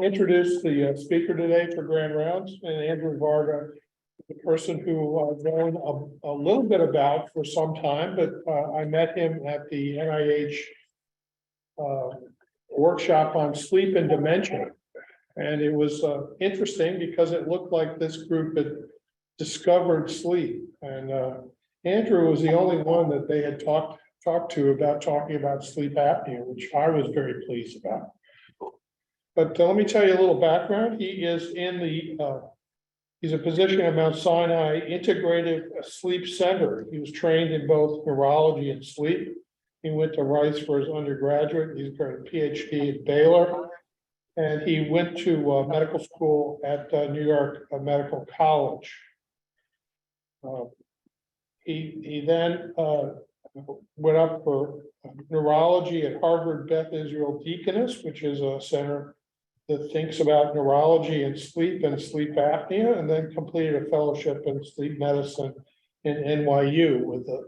introduce the speaker today for Grand Rounds, and Andrew Varga, the person who I've known a little bit about for some time, but I met him at the NIH workshop on sleep and dementia. And it was interesting because it looked like this group had discovered sleep. And Andrew was the only one that they had talked to about talking about sleep apnea, which I was very pleased about. But let me tell you a little background. He is in the, he's a physician at Mount Sinai Integrative Sleep Center. He was trained in both neurology and sleep. He went to Rice for his undergraduate. He's got a Ph.D. at Baylor. And he went to medical school at New York Medical College. He then went up for neurology at Harvard Beth Israel Deaconess, which is a center that thinks about neurology and sleep apnea, and then completed a fellowship in sleep medicine in NYU with a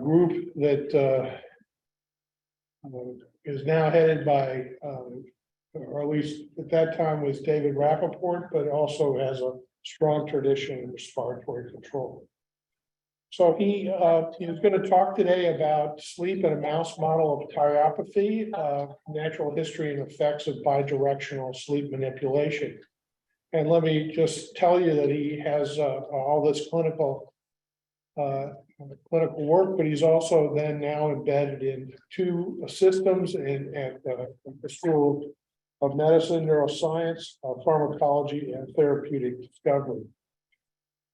group that is now headed by, or at least at that time was David Rappaport, but also has a strong tradition in respiratory control. So he was going to talk today about sleep in a mouse model of tauopathy, natural history and effects of bidirectional sleep manipulation. And let me just tell you that he has all this clinical work, but he's also then now embedded in two systems at the School of Medicine, Neuroscience, Pharmacology, and Therapeutic Discovery.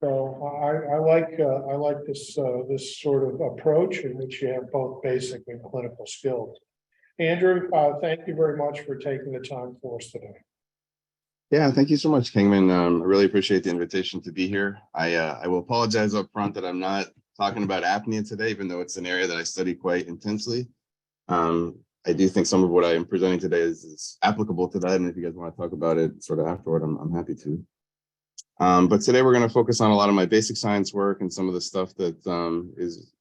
So I like this sort of approach in which you have both basic and clinical skills. Andrew, thank you very much for taking the time for us today. Yeah, thank you so much, Kingman. I really appreciate the invitation to be here. I will apologize up front that I'm not talking about apnea today, even though it's an area that I study quite intensely. I do think some of what I am presenting today is applicable to that, and if you guys want to talk about it sort of afterward, I'm happy to. But today we're going to focus on a lot of my basic science work and some of the stuff that is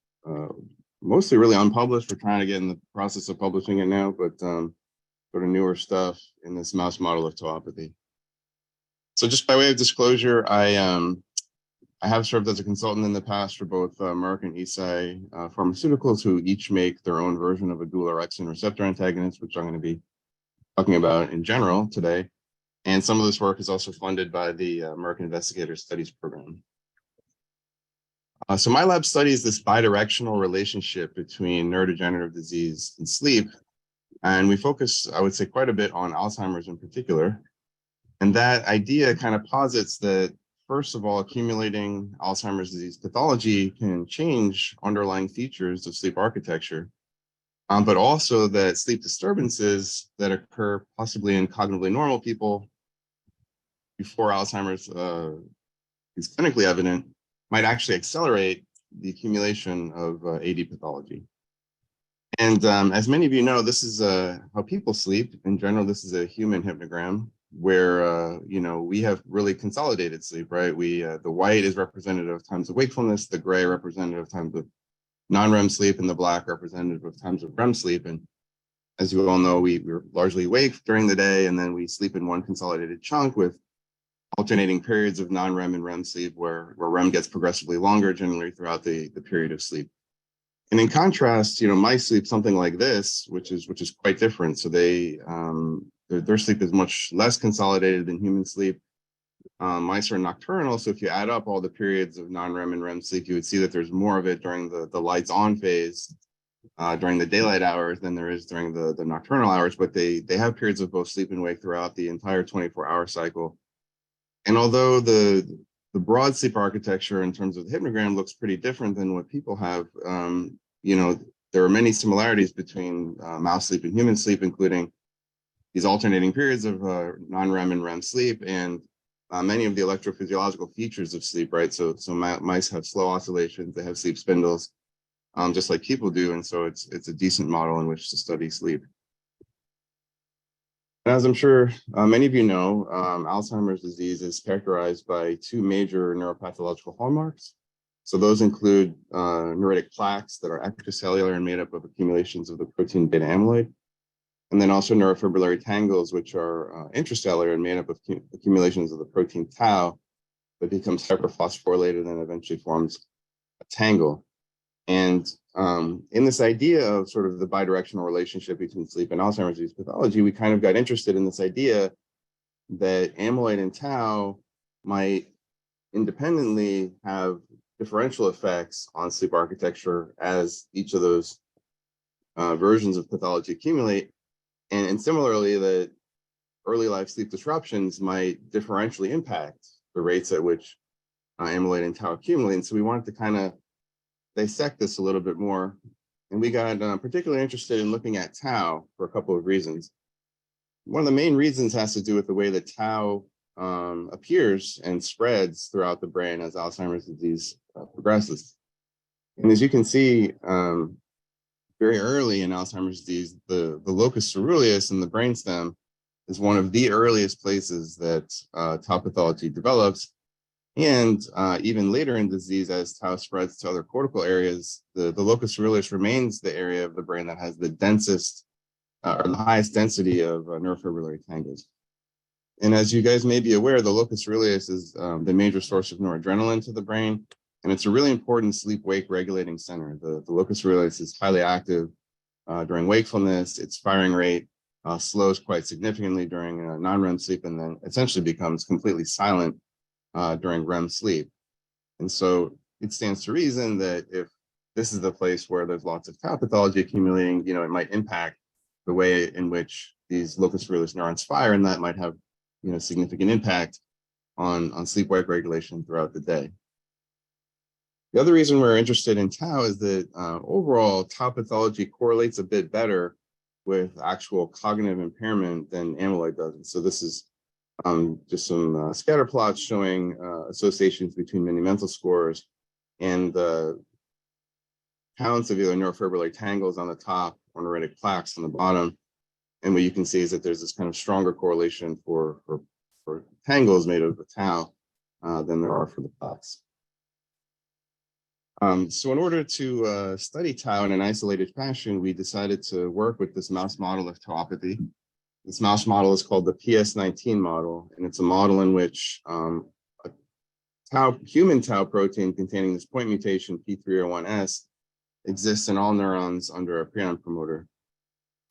mostly really unpublished. We're trying to get in the process of publishing it now, but sort of newer stuff in this mouse model of tauopathy. So just by way of disclosure, I have served as a consultant in the past for both Merck and Eisai pharmaceuticals, who each make their own version of a dual orexin receptor antagonist, which I'm going to be talking about in general today. And some of this work is also funded by the Merck Investigator Studies Program. So my lab studies this bidirectional relationship between neurodegenerative disease and sleep. And we focus, I would say, quite a bit on Alzheimer's in particular. And that idea kind of posits that, first of all, accumulating Alzheimer's disease pathology can change underlying features of sleep architecture. But also that sleep disturbances that occur possibly in cognitively normal people before Alzheimer's is clinically evident might actually accelerate the accumulation of AD pathology. And as many of you know, this is how people sleep. In general, this is a human hypnogram where, we have really consolidated sleep, right? The white is representative of times of wakefulness, the gray representative of times of non-REM sleep, and the black representative of times of REM sleep. And as you all know, we're largely awake during the day, and then we sleep in one consolidated chunk with alternating periods of non-REM and REM sleep where REM gets progressively longer generally throughout the period of sleep. And in contrast, mice sleep something like this, which is quite different. So their sleep is much less consolidated than human sleep. Mice are nocturnal, so if you add up all the periods of non-REM and REM sleep, you would see that there's more of it during the lights on phase, during the daylight hours than there is during the nocturnal hours, but they have periods of both sleep and wake throughout the entire 24-hour cycle. And although the broad sleep architecture in terms of the hypnogram looks pretty different than what people have, there are many similarities between mouse sleep and human sleep, including these alternating periods of non-REM and REM sleep, and many of the electrophysiological features of sleep, right? So mice have slow oscillations, they have sleep spindles, just like people do, and so it's a decent model in which to study sleep. As I'm sure many of you know, Alzheimer's disease is characterized by two major neuropathological hallmarks. So those include neuritic plaques that are extracellular and made up of accumulations of the protein beta amyloid. And then also neurofibrillary tangles, which are intracellular and made up of accumulations of the protein tau that becomes hyperphosphorylated and eventually forms a tangle. And in this idea of sort of the bidirectional relationship between sleep and Alzheimer's disease pathology, we kind of got interested in this idea that amyloid and tau might independently have differential effects on sleep architecture as each of those versions of pathology accumulate. And similarly, that early life sleep disruptions might differentially impact the rates at which amyloid and tau accumulate. And so we wanted to kind of dissect this a little bit more. And we got particularly interested in looking at tau for a couple of reasons. One of the main reasons has to do with the way that tau appears and spreads throughout the brain as Alzheimer's disease progresses. And as you can see, very early in Alzheimer's disease, the locus coeruleus in the brainstem is one of the earliest places that tau pathology develops. And even later in disease, as tau spreads to other cortical areas, the locus coeruleus remains the area of the brain that has the densest or the highest density of neurofibrillary tangles. And as you guys may be aware, the locus coeruleus is the major source of noradrenaline to the brain. And it's a really important sleep-wake regulating center. The locus coeruleus is highly active during wakefulness. Its firing rate slows quite significantly during non-REM sleep, and then essentially becomes completely silent during REM sleep. And so it stands to reason that if this is the place where there's lots of tau pathology accumulating, it might impact the way in which these locus coeruleus neurons fire, and that might have significant impact on sleep-wake regulation throughout the day. The other reason we're interested in tau is that overall tau pathology correlates a bit better with actual cognitive impairment than amyloid does. And so this is just some scatter plots showing associations between mini-mental scores and the counts of either neurofibrillary tangles on the top or neuritic plaques on the bottom. And what you can see is that there's this kind of stronger correlation for tangles made of the tau than there are for the plaques. So in order to study tau in an isolated fashion, we decided to work with this mouse model of tauopathy. This mouse model is called the PS19 model, and it's a model in which human tau protein containing this point mutation P301S exists in all neurons under a prion promoter.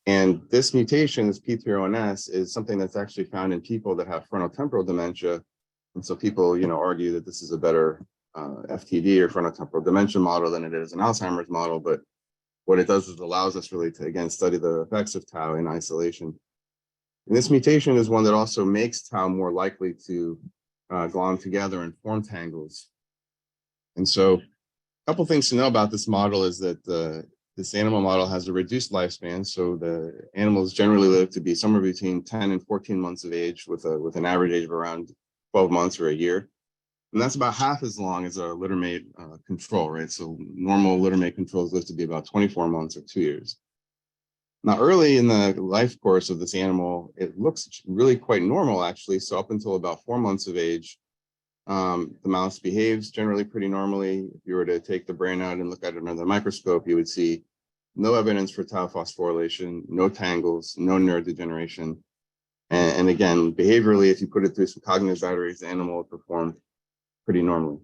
And this mutation, this P301S, is something that's actually found in people that have frontotemporal dementia. And so people, argue that this is a better FTD or frontotemporal dementia model than it is an Alzheimer's model. But what it does is allows us really to, again, study the effects of tau in isolation. And this mutation is one that also makes tau more likely to glom together and form tangles. And so a couple things to know about this model is that this animal model has a reduced lifespan. So the animals generally live to be somewhere between 10 and 14 months of age with an average age of around 12 months or a year. And that's about half as long as a littermate control, right? So normal littermate controls live to be about 24 months or 2 years. Now, early in the life course of this animal, it looks really quite normal, actually. So up until about 4 months of age, the mouse behaves generally pretty normally. If you were to take the brain out and look at it under the microscope, you would see no evidence for tau phosphorylation, no tangles, no neurodegeneration. And again, behaviorally, if you put it through some cognitive batteries, the animal will perform pretty normally.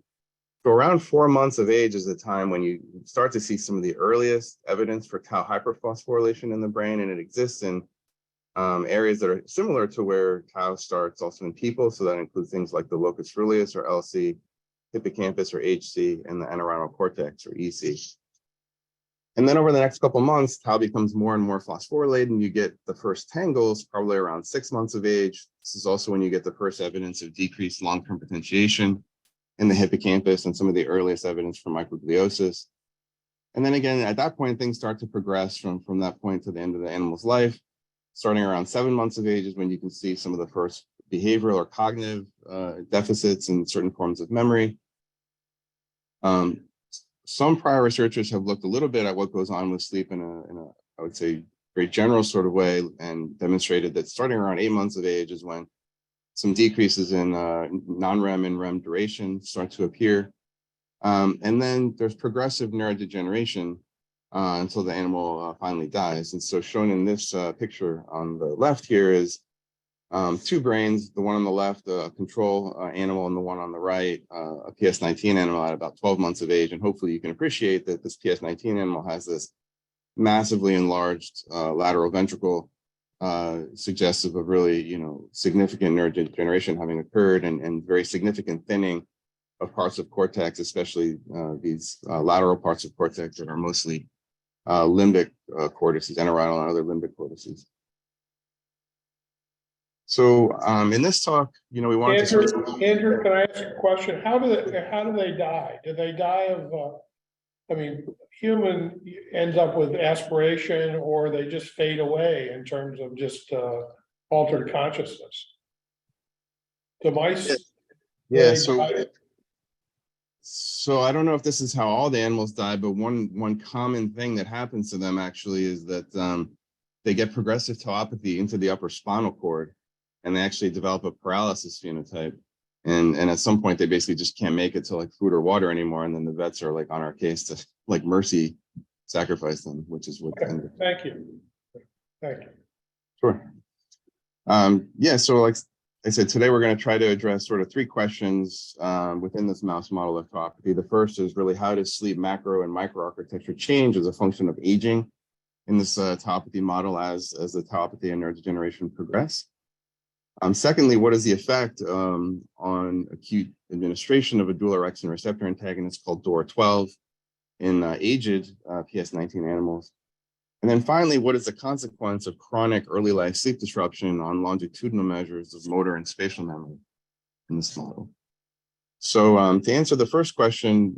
So around 4 months of age is the time when you start to see some of the earliest evidence for tau hyperphosphorylation in the brain, and it exists in areas that are similar to where tau starts also in people. So that includes things like the locus coeruleus or LC, hippocampus or HC, and the entorhinal cortex or EC. And then over the next couple of months, tau becomes more and more phosphorylated, and you get the first tangles probably around 6 months of age. This is also when you get the first evidence of decreased long-term potentiation in the hippocampus and some of the earliest evidence for microgliosis. And then again, at that point, things start to progress from that point to the end of the animal's life. Starting around 7 months of age is when you can see some of the first behavioral or cognitive deficits in certain forms of memory. Some prior researchers have looked a little bit at what goes on with sleep in a I would say, very general sort of way, and demonstrated that starting around 8 months of age is when some decreases in non-REM and REM duration start to appear. And then there's progressive neurodegeneration until the animal finally dies. And so shown in this picture on the left here is two brains, the one on the left, a control animal, and the one on the right, a PS19 animal at about 12 months of age. And hopefully you can appreciate that this PS19 animal has this massively enlarged lateral ventricle, suggestive of really, significant neurodegeneration having occurred and very significant thinning of parts of cortex, especially these lateral parts of cortex that are mostly limbic cortices, entorhinal and other limbic cortices. So in this talk, we wanted Andrew, can I ask a question? How do they die? Do they die of, human ends up with aspiration, or they just fade away in terms of just altered consciousness? The mice? Yeah, so I don't know if this is how all the animals die, but one common thing that happens to them actually is that they get progressive tauopathy into the upper spinal cord, and they actually develop a paralysis phenotype. And at some point, they basically just can't make it to like food or water anymore. And then the vets are like on our case to like mercy sacrifice them, which is what. Okay. Thank you. Thank you. Sure. Yeah, so like I said, today we're going to try to address sort of three questions within this mouse model of tauopathy. The first is really, how does sleep macro and microarchitecture change as a function of aging in this tauopathy model as the tauopathy and neurodegeneration progress? Secondly, what is the effect on acute administration of a dual orexin receptor antagonist called DORA12 in aged PS19 animals? And then finally, what is the consequence of chronic early life sleep disruption on longitudinal measures of motor and spatial memory in this model? So to answer the first question,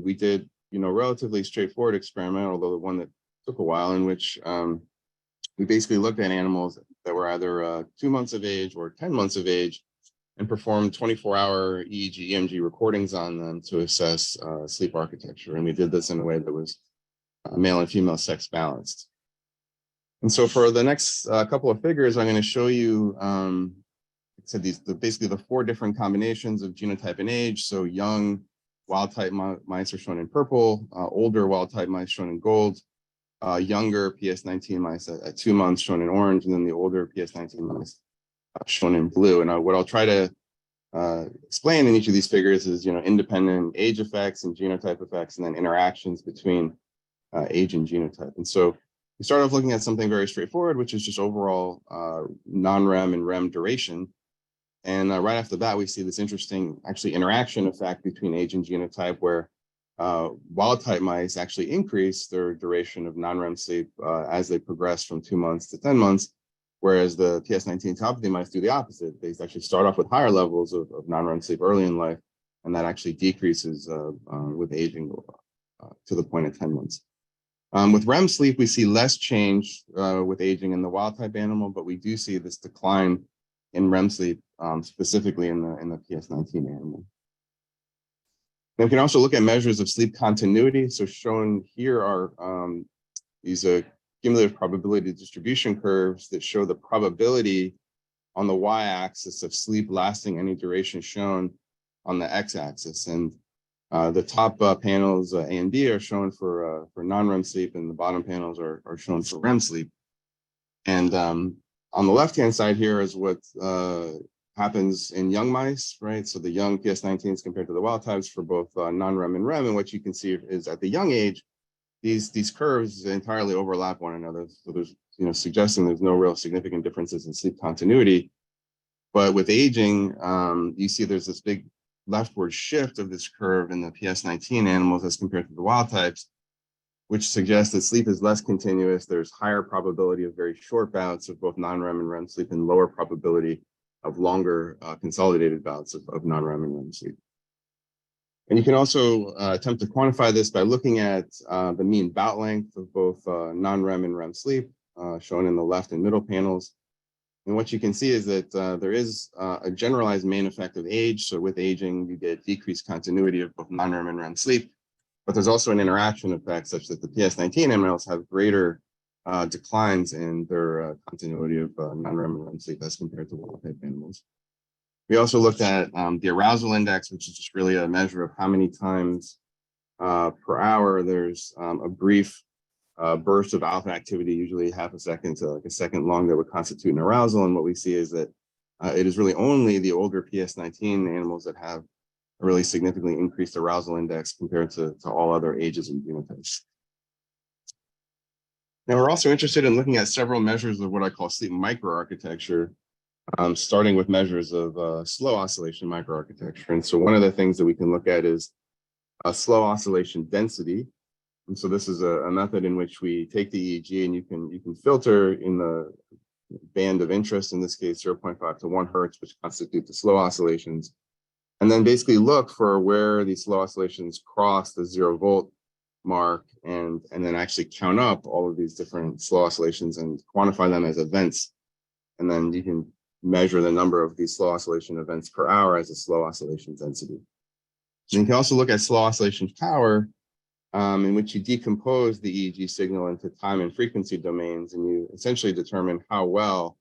we did, relatively straightforward experiment, although the one that took a while, in which we basically looked at animals that were either 2 months of age or 10 months of age and performed 24-hour EEG, EMG recordings on them to assess sleep architecture. And we did this in a way that was male and female sex balanced. And so for the next couple of figures, I'm going to show you, basically the four different combinations of genotype and age. So young wild-type mice are shown in purple, older wild-type mice shown in gold, younger PS19 mice at 2 months shown in orange, and then the older PS19 mice shown in blue. And what I'll try to explain in each of these figures is, independent age effects and genotype effects, and then interactions between age and genotype. And so we start off looking at something very straightforward, which is just overall non-REM and REM duration. And right after that, we see this interesting interaction effect between age and genotype, where wild-type mice actually increase their duration of non-REM sleep as they progress from 2 months to 10 months, whereas the PS19 tauopathy mice do the opposite. They actually start off with higher levels of non-REM sleep early in life, and that actually decreases with aging to the point of 10 months. With REM sleep, we see less change with aging in the wild-type animal, but we do see this decline in REM sleep, specifically in the PS19 animal. And we can also look at measures of sleep continuity. So shown here are these cumulative probability distribution curves that show the probability on the y-axis of sleep lasting any duration shown on the x-axis. And the top panels, A and B, are shown for non-REM sleep, and the bottom panels are shown for REM sleep. And on the left-hand side here is what happens in young mice, right? So the young PS19s compared to the wild types for both non-REM and REM. And what you can see is at the young age, these curves entirely overlap one another. So there's, suggesting there's no real significant differences in sleep continuity. But with aging, you see there's this big leftward shift of this curve in the PS19 animals as compared to the wild types, which suggests that sleep is less continuous. There's higher probability of very short bouts of both non-REM and REM sleep, and lower probability of longer consolidated bouts of non-REM and REM sleep. And you can also attempt to quantify this by looking at the mean bout length of both non-REM and REM sleep, shown in the left and middle panels. And what you can see is that there is a generalized main effect of age. So with aging, you get decreased continuity of both non-REM and REM sleep, but there's also an interaction effect such that the PS19 animals have greater declines in their continuity of non-REM and REM sleep as compared to wild-type animals. We also looked at the arousal index, which is just really a measure of how many times per hour there's a brief bursts of alpha activity, usually half a second to like a second long, that would constitute an arousal. And what we see is that it is really only the older PS19 animals that have a really significantly increased arousal index compared to all other ages and phenotypes. Now, we're also interested in looking at several measures of what I call sleep microarchitecture, starting with measures of slow oscillation microarchitecture. And so one of the things that we can look at is slow oscillation density. And so this is a method in which we take the EEG and you can filter in the band of interest, in this case 0.5 to 1 hertz, which constitute the slow oscillations, and then basically look for where these slow oscillations cross the 0 volt mark, and then actually count up all of these different slow oscillations and quantify them as events. And then you can measure the number of these slow oscillation events per hour as a slow oscillation density. And you can also look at slow oscillation power, in which you decompose the EEG signal into time and frequency domains, and you essentially determine how well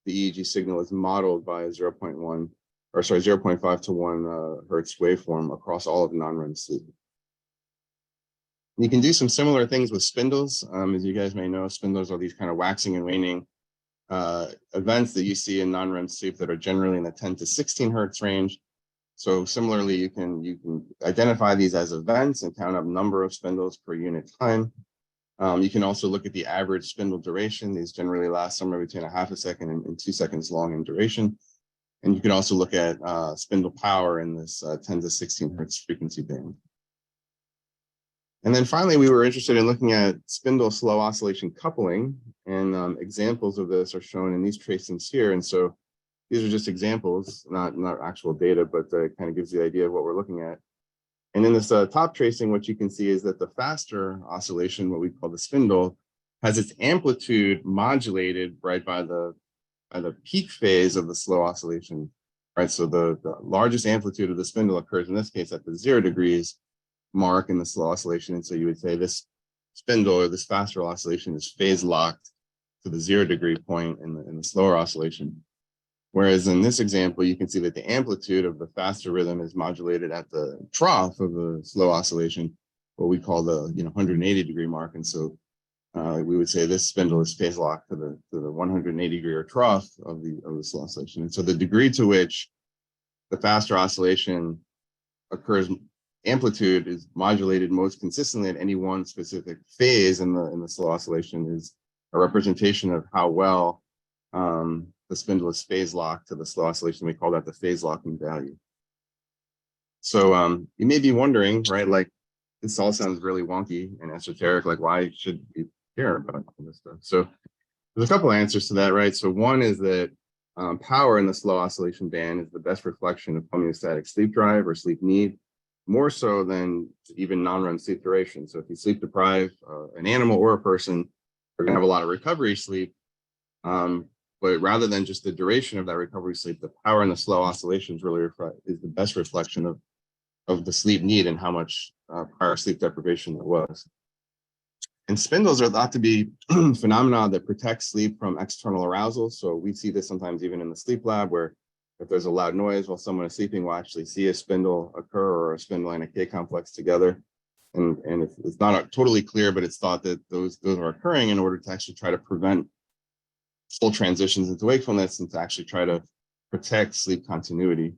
the EEG signal is modeled by a 0.5 to 1 hertz waveform across all of non-REM sleep. You can do some similar things with spindles. As you guys may know, spindles are these kind of waxing and waning events that you see in non-REM sleep that are generally in the 10 to 16 hertz range. So similarly, you can identify these as events and count up number of spindles per unit time. You can also look at the average spindle duration. These generally last somewhere between a half a second and 2 seconds long in duration. And you can also look at spindle power in this 10 to 16 hertz frequency band. And then finally, we were interested in looking at spindle slow oscillation coupling, and examples of this are shown in these tracings here. And so these are just examples, not actual data, but it kind of gives the idea of what we're looking at. And in this top tracing, what you can see is that the faster oscillation, what we call the spindle, has its amplitude modulated right by the peak phase of the slow oscillation, right? So the largest amplitude of the spindle occurs in this case at the 0 degrees mark in the slow oscillation. And so you would say this spindle or this faster oscillation is phase locked to the 0 degree point in the slower oscillation. Whereas in this example, you can see that the amplitude of the faster rhythm is modulated at the trough of the slow oscillation, what we call the 180 degree mark. And so we would say this spindle is phase locked to the 180 degree or trough of the slow oscillation. And so the degree to which the faster oscillation occurs, amplitude is modulated most consistently at any one specific phase in the slow oscillation, is a representation of how well the spindle is phase locked to the slow oscillation. We call that the phase locking value. So you may be wondering, right, like this all sounds really wonky and esoteric, like why should we care about all this stuff? So there's a couple of answers to that, right? So one is that power in the slow oscillation band is the best reflection of homeostatic sleep drive or sleep need, more so than even non-REM sleep duration. So if you sleep deprive an animal or a person, they're gonna have a lot of recovery sleep. But rather than just the duration of that recovery sleep, the power in the slow oscillations really is the best reflection of the sleep need and how much prior sleep deprivation there was. And spindles are thought to be phenomena that protect sleep from external arousal. So we see this sometimes even in the sleep lab, where if there's a loud noise while someone is sleeping, we'll actually see a spindle occur or a spindle and a K complex together. And it's not totally clear, but it's thought that those are occurring in order to actually try to prevent full transitions into wakefulness and to actually try to protect sleep continuity.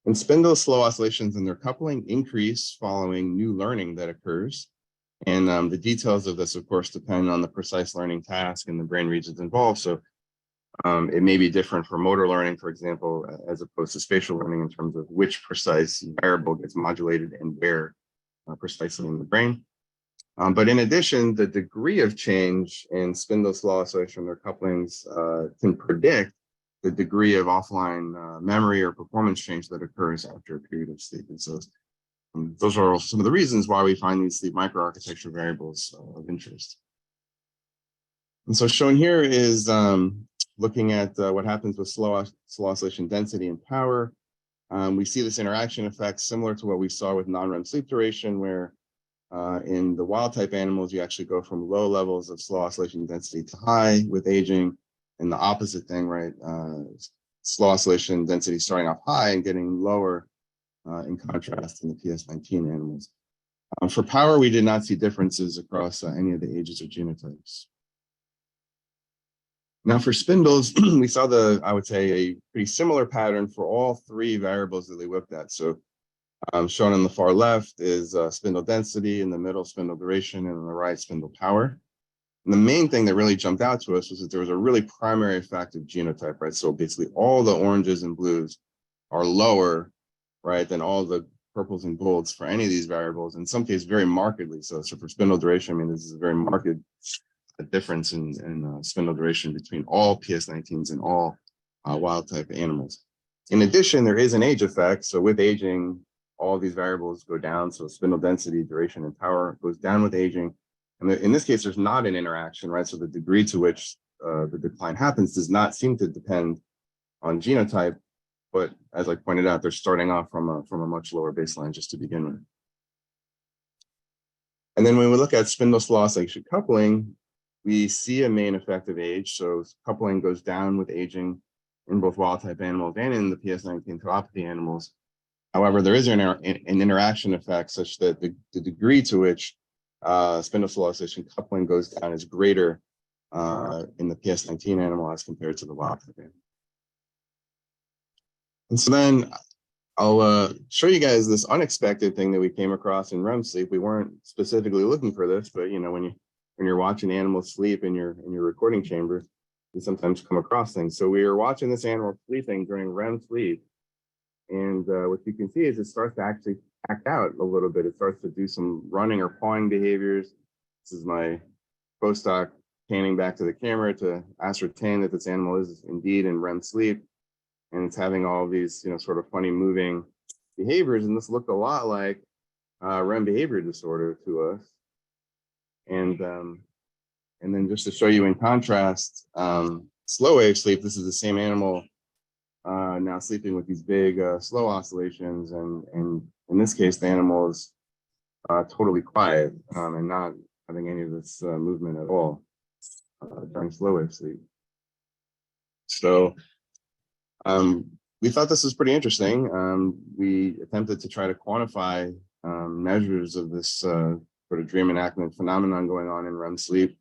And spindle slow oscillations and their coupling increase following new learning that occurs. And the details of this, of course, depend on the precise learning task and the brain regions involved. So it may be different for motor learning, for example, as opposed to spatial learning in terms of which precise variable gets modulated and where precisely in the brain. But in addition, the degree of change in spindle slow oscillation or couplings can predict the degree of offline memory or performance change that occurs after a period of sleep. And so those are some of the reasons why we find these sleep microarchitecture variables of interest. And so shown here is looking at what happens with slow oscillation density and power. We see this interaction effect similar to what we saw with non-REM sleep duration, where in the wild type animals, you actually go from low levels of slow oscillation density to high with aging, and the opposite thing, right? Slow oscillation density starting off high and getting lower in contrast in the PS19 animals. For power, we did not see differences across any of the ages or genotypes. Now for spindles, we saw I would say, a pretty similar pattern for all three variables that they looked at. So shown on the far left is spindle density, in the middle spindle duration, and on the right spindle power. And the main thing that really jumped out to us was that there was a really primary effect of genotype, right? So basically all the oranges and blues are lower, right, than all the purples and golds for any of these variables, in some cases very markedly. So for spindle duration, I mean, this is a very marked difference in spindle duration between all PS19s and all wild type animals. In addition, there is an age effect. So with aging, all these variables go down. So spindle density, duration, and power goes down with aging. And in this case, there's not an interaction, right? So the degree to which the decline happens does not seem to depend on genotype. But as I pointed out, they're starting off from a much lower baseline just to begin with. And then when we look at spindle slow oscillation coupling, we see a main effect of age. So coupling goes down with aging in both wild type animals and in the PS19 tauopathy animals. However, there is an interaction effect such that the degree to which spindle slow oscillation coupling goes down is greater in the PS19 animal as compared to the wild type animal. And so then I'll show you guys this unexpected thing that we came across in REM sleep. We weren't specifically looking for this, but you know, when you're watching animals sleep in your recording chamber, you sometimes come across things. So we were watching this animal sleeping during REM sleep, and what you can see is it starts to actually act out a little bit. It starts to do some running or pawing behaviors. This is my postdoc panning back to the camera to ascertain that this animal is indeed in REM sleep, and it's having all of these, you know, sort of funny moving behaviors. And this looked a lot like REM behavior disorder to us. And then just to show you in contrast, slow wave sleep, this is the same animal now sleeping with these big slow oscillations. And in this case, the animal is totally quiet and not having any of this movement at all during slow wave sleep. So we thought this was pretty interesting. We attempted to try to quantify measures of this sort of dream enactment phenomenon going on in REM sleep.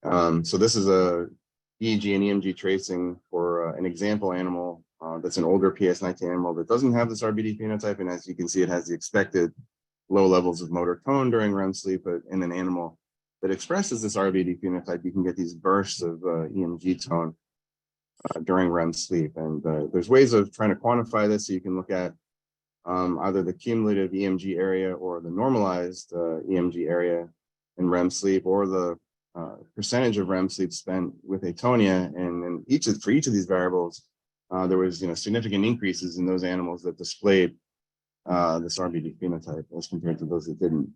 So this is a EEG and EMG tracing for an example animal that's an older PS19 animal that doesn't have this RBD phenotype. And as you can see, it has the expected low levels of motor tone during REM sleep. But in an animal that expresses this RBD phenotype, you can get these bursts of EMG tone during REM sleep. And there's ways of trying to quantify this. So you can look at either the cumulative EMG area or the normalized EMG area in REM sleep, or the percentage of REM sleep spent with atonia. And for each of these variables, there was significant increases in those animals that displayed this RBD phenotype as compared to those that didn't.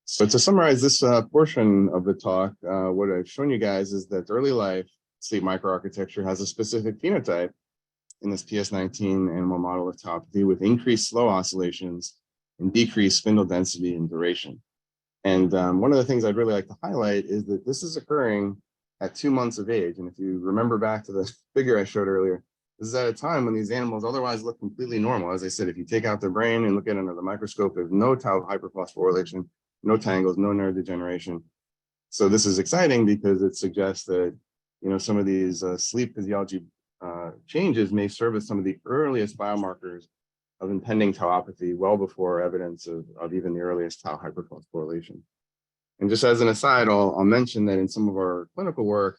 So to summarize this portion of the talk, what I've shown you guys is that early life sleep microarchitecture has a specific phenotype in this PS19 animal model of tauopathy with increased slow oscillations and decreased spindle density and duration. And one of the things I'd really like to highlight is that this is occurring at 2 months of age. And if you remember back to the figure I showed earlier, this is at a time when these animals otherwise look completely normal. As I said, if you take out their brain and look at it under the microscope, there's no tau hyperphosphorylation, no tangles, no neurodegeneration. So this is exciting because it suggests that some of these sleep physiology changes may serve as some of the earliest biomarkers of impending tauopathy, well before evidence of even the earliest tau hyperphosphorylation. And just as an aside, I'll mention that in some of our clinical work,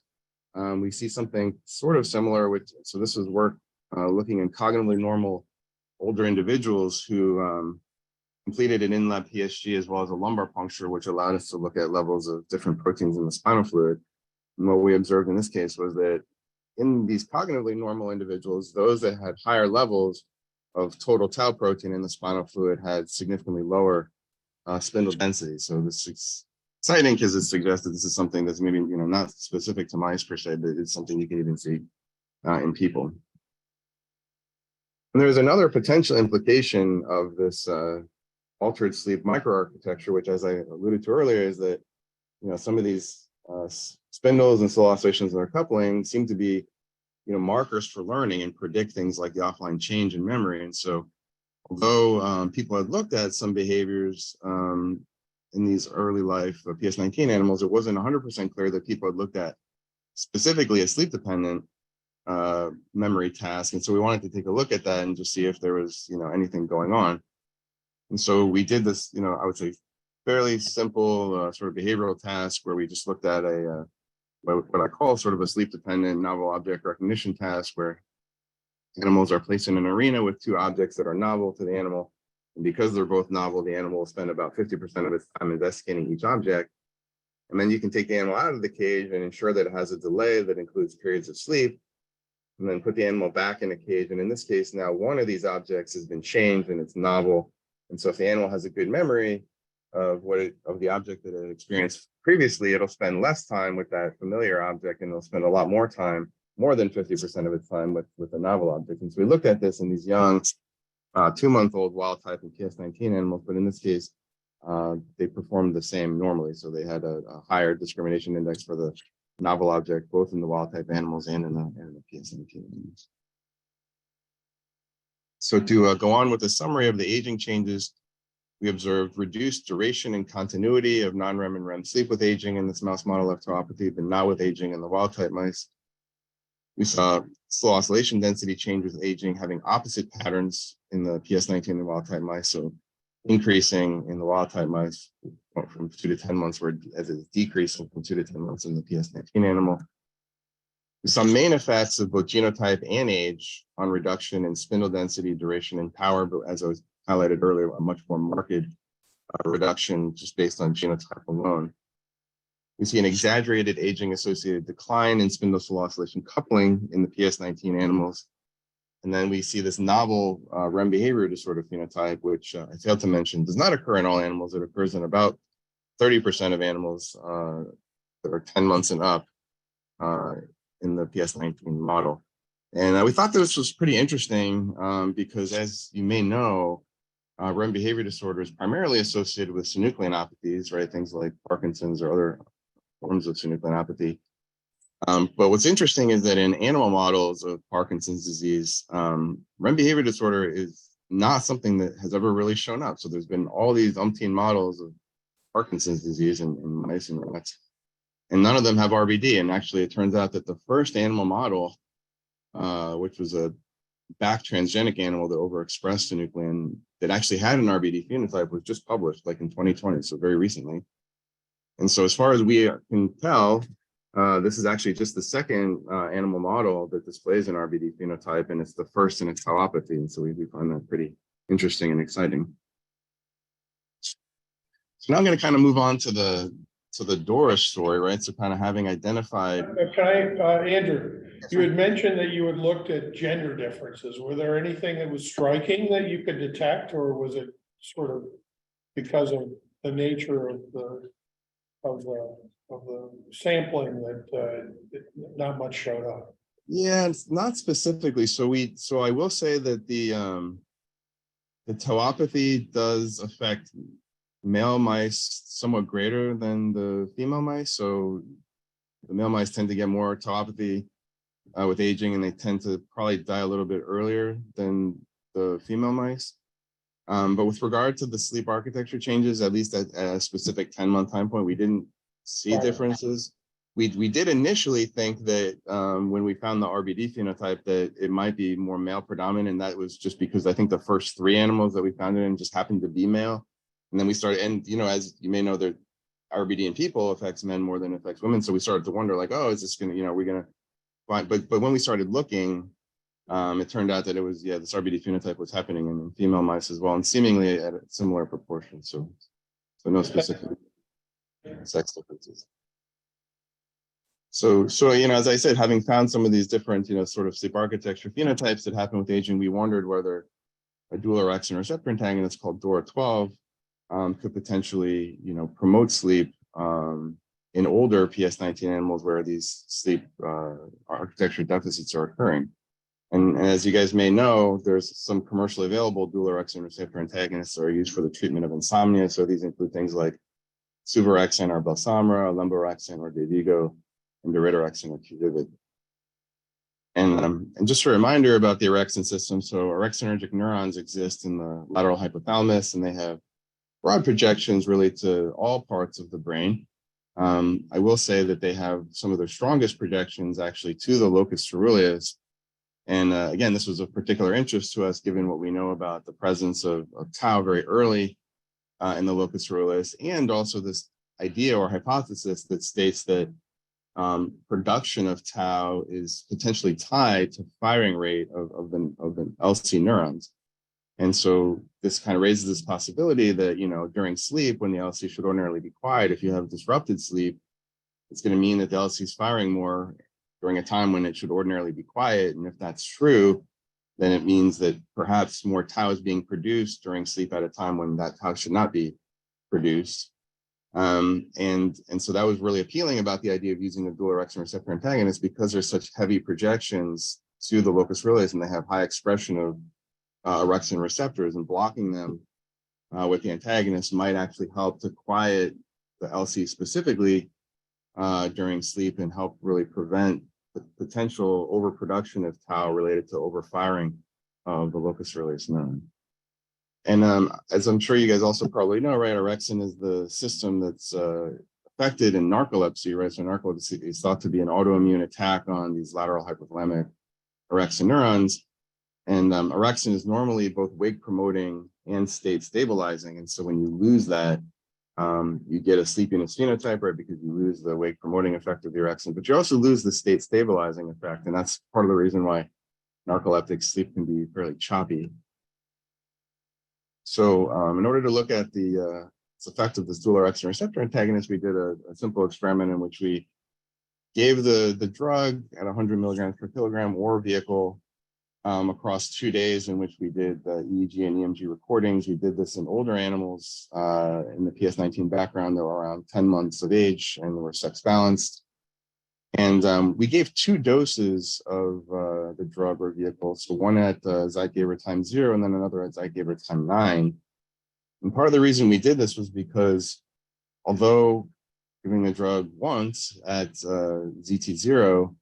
we see something sort of similar. So this was work looking in cognitively normal older individuals who completed an in-lab Ph.D. as well as a lumbar puncture, which allowed us to look at levels of different proteins in the spinal fluid. And what we observed in this case was that in these cognitively normal individuals, those that had higher levels of total tau protein in the spinal fluid had significantly lower spindle density. So this is exciting because it suggests that this is something that's maybe not specific to mice per se, but it's something you can even see in people. And there's another potential implication of this altered sleep microarchitecture, which, as I alluded to earlier, is that some of these spindles and slow oscillations in their coupling seem to be markers for learning and predict things like the offline change in memory. And so although people had looked at some behaviors in these early life PS19 animals, it wasn't 100% clear that people had looked at specifically a sleep-dependent memory task. And so we wanted to take a look at that and just see if there was, anything going on. And so we did this, I would say fairly simple sort of behavioral task where we just looked at a what I call sort of a sleep-dependent novel object recognition task, where animals are placed in an arena with two objects that are novel to the animal. And because they're both novel, the animal will spend about 50% of its time investigating each object. And then you can take the animal out of the cage and ensure that it has a delay that includes periods of sleep, and then put the animal back in the cage. And in this case, now one of these objects has been changed and it's novel. And so if the animal has a good memory of the object that it experienced previously, it'll spend less time with that familiar object, and it'll spend a lot more time, more than 50% of its time with a novel object. And so we looked at this in these young 2-month-old wild type and PS19 animals, but in this case, they performed the same normally. So they had a higher discrimination index for the novel object, both in the wild type animals and in the PS19 animals. So to go on with the summary of the aging changes, we observed reduced duration and continuity of non-REM and REM sleep with aging in this mouse model of tauopathy, but not with aging in the wild type mice. We saw slow oscillation density change with aging having opposite patterns in the PS19 and wild type mice. So increasing in the wild type mice from 2 to 10 months, where as it's decreasing from 2 to 10 months in the PS19 animal. We saw main effects of both genotype and age on reduction in spindle density, duration, and power, but as I was highlighted earlier, a much more marked reduction just based on genotype alone. We see an exaggerated aging-associated decline in spindle slow oscillation coupling in the PS19 animals. And then we see this novel REM behavior disorder phenotype, which I failed to mention, does not occur in all animals. It occurs in about 30% of animals that are 10 months and up in the PS19 model. And we thought this was pretty interesting because, as you may know, REM behavior disorder is primarily associated with synucleinopathies, right? Things like Parkinson's or other forms of synucleinopathy. But what's interesting is that in animal models of Parkinson's disease, REM behavior disorder is not something that has ever really shown up. So there's been all these umpteen models of Parkinson's disease in mice and rats, and none of them have RBD. And actually, it turns out that the first animal model, which was a back transgenic animal that overexpressed synuclein, that actually had an RBD phenotype, was just published like in 2020, so very recently. And so as far as we can tell, this is actually just the second animal model that displays an RBD phenotype, and it's the first in its tauopathy. And so we find that pretty interesting and exciting. So now I'm going to kind of move on to the Doris story, right? So kind of having identified. Andrew, you had mentioned that you had looked at gender differences. Were there anything that was striking that you could detect, or was it sort of because of the nature of the sampling that not much showed up? Yeah, it's not specifically. So I will say that the tauopathy does affect male mice somewhat greater than the female mice. So the male mice tend to get more tauopathy with aging, and they tend to probably die a little bit earlier than the female mice. But with regard to the sleep architecture changes, at least at a specific 10-month time point, we didn't see differences. We did initially think that when we found the RBD phenotype that it might be more male predominant, and that was just because I think the first 3 animals that we found it in just happened to be male. And then we started, and as you may know, that RBD in people affects men more than it affects women. So we started to wonder, like, oh, is this going to, are we going to find, but when we started looking, it turned out that it was, this RBD phenotype was happening in female mice as well, and seemingly at a similar proportion. So no specific sex differences. So as I said, having found some of these different, sort of sleep architecture phenotypes that happen with aging, we wondered whether a dual orexin receptor antagonist called DORA12 could potentially, promote sleep in older PS19 animals where these sleep architecture deficits are occurring. And as you guys may know, there's some commercially available dual orexin receptor antagonists that are used for the treatment of insomnia. So these include things like suvorexin or Belsamra, lemborexin or Dayvigo, and daridorexin or Qvivid. And just a reminder about the orexin system. So orexinergic neurons exist in the lateral hypothalamus, and they have broad projections really to all parts of the brain. I will say that they have some of their strongest projections actually to the locus coeruleus. And again, this was of particular interest to us, given what we know about the presence of tau very early in the locus coeruleus, and also this idea or hypothesis that states that production of tau is potentially tied to firing rate of the LC neurons. And so this kind of raises this possibility that, during sleep, when the LC should ordinarily be quiet, if you have disrupted sleep, it's going to mean that the LC is firing more during a time when it should ordinarily be quiet. And if that's true, then it means that perhaps more tau is being produced during sleep at a time when that tau should not be produced. And so that was really appealing about the idea of using a dual orexin receptor antagonist, because there's such heavy projections to the locus coeruleus, and they have high expression of orexin receptors, and blocking them with the antagonist might actually help to quiet the LC specifically during sleep, and help really prevent the potential overproduction of tau related to overfiring of the locus coeruleus neuron. And as I'm sure you guys also probably know, right, orexin is the system that's affected in narcolepsy, right? So narcolepsy is thought to be an autoimmune attack on these lateral hypothalamic orexin neurons. And orexin is normally both wake promoting and state stabilizing. And so when you lose that, you get a sleepiness phenotype, right? Because you lose the wake promoting effect of the orexin, but you also lose the state stabilizing effect. And that's part of the reason why narcoleptic sleep can be fairly choppy. So in order to look at the effect of this dual orexin receptor antagonist, we did a simple experiment in which we gave the drug at 100 milligrams per kilogram or vehicle across 2 days, in which we did the EEG and EMG recordings. We did this in older animals in the PS19 background. They were around 10 months of age and they were sex balanced. And we gave 2 doses of the drug or vehicle. So one at Zeitgeber times 0 and then another at Zeitgeber times 9. And part of the reason we did this was because although giving the drug once at ZT0,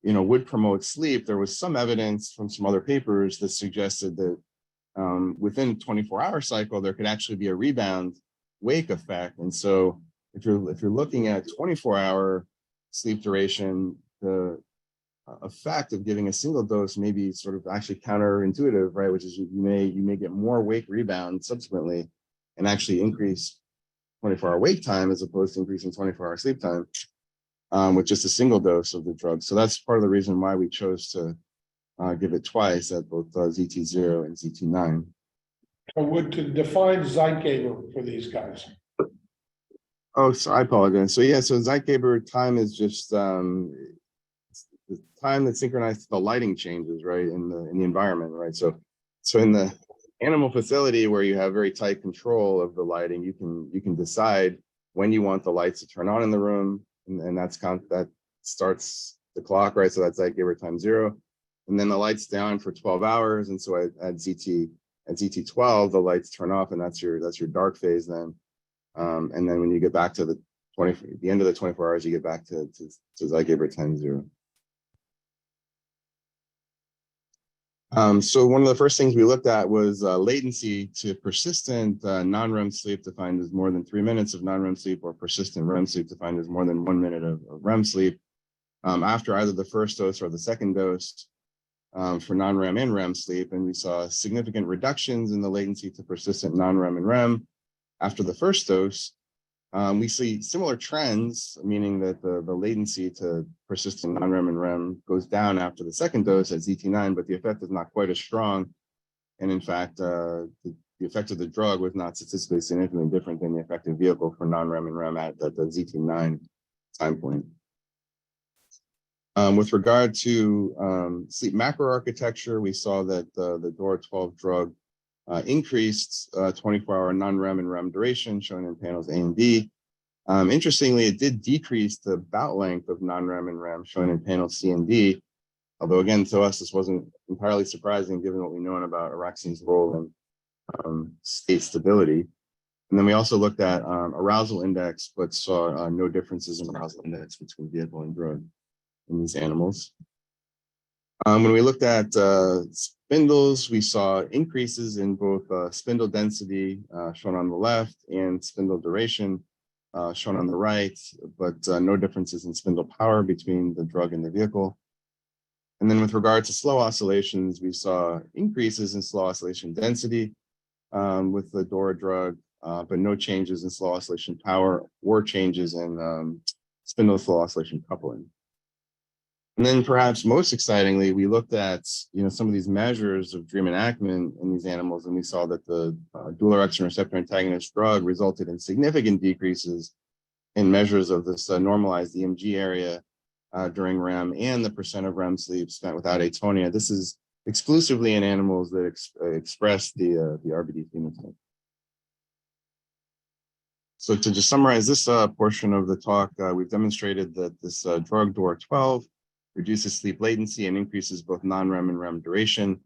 would promote sleep, there was some evidence from some other papers that suggested that within a 24-hour cycle, there could actually be a rebound wake effect. And so if you're looking at 24-hour sleep duration, the effect of giving a single dose may be sort of actually counterintuitive, right? Which is you may get more wake rebound subsequently and actually increase 24-hour wake time as opposed to increasing 24-hour sleep time with just a single dose of the drug. So that's part of the reason why we chose to give it twice at both ZT0 and ZT9. I would to define Zeitgeber for these guys. Oh, so I apologize. So yeah, so Zeitgeber time is just the time that synchronizes the lighting changes, right, in the environment, right? So in the animal facility where you have very tight control of the lighting, you can decide when you want the lights to turn on in the room, and that starts the clock, right? So that's Zeitgeber times 0, and then the lights down for 12 hours, and so at ZT12 the lights turn off, and that's your dark phase then. And then when you get back to the end of the 24 hours, you get back to Zeitgeber times 0. So one of the first things we looked at was latency to persistent non-REM sleep, defined as more than 3 minutes of non-REM sleep, or persistent REM sleep, defined as more than 1 minute of REM sleep, after either the first dose or the second dose for non-REM and REM sleep. And we saw significant reductions in the latency to persistent non-REM and REM after the first dose. We see similar trends, meaning that the latency to persistent non-REM and REM goes down after the second dose at ZT9, but the effect is not quite as strong. And in fact, the effect of the drug was not statistically significantly different than the effective vehicle for non-REM and REM at the ZT9 time point. With regard to sleep macroarchitecture, we saw that the DORA-12 drug increased 24-hour non-REM and REM duration, shown in panels A and B. Interestingly, it did decrease the bout length of non-REM and REM, shown in panels C and D. Although, again, to us, this wasn't entirely surprising given what we know about orexin's role in state stability. And then we also looked at arousal index, but saw no differences in arousal index between vehicle and drug in these animals. When we looked at spindles, we saw increases in both spindle density, shown on the left, and spindle duration, shown on the right, but no differences in spindle power between the drug and the vehicle. And then with regard to slow oscillations, we saw increases in slow oscillation density with the DORA drug, but no changes in slow oscillation power or changes in spindle slow oscillation coupling. And then perhaps most excitingly, we looked at some of these measures of dream enactment in these animals, and we saw that the dual orexin receptor antagonist drug resulted in significant decreases in measures of this normalized EMG area during REM and the percent of REM sleep spent without atonia. This is exclusively in animals that express the RBD phenotype. So to just summarize this portion of the talk, we've demonstrated that this drug DORA12 reduces sleep latency and increases both non-REM and REM duration.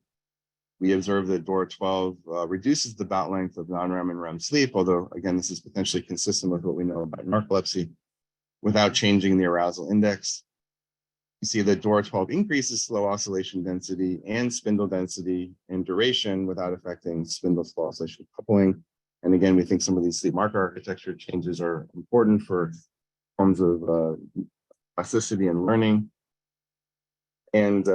We observed that DORA12 reduces the bout length of non-REM and REM sleep, although again, this is potentially consistent with what we know about narcolepsy without changing the arousal index. You see that DORA12 increases slow oscillation density and spindle density and duration without affecting spindle slow oscillation coupling. And again, we think some of these sleep marker architecture changes are important for forms of plasticity and learning. And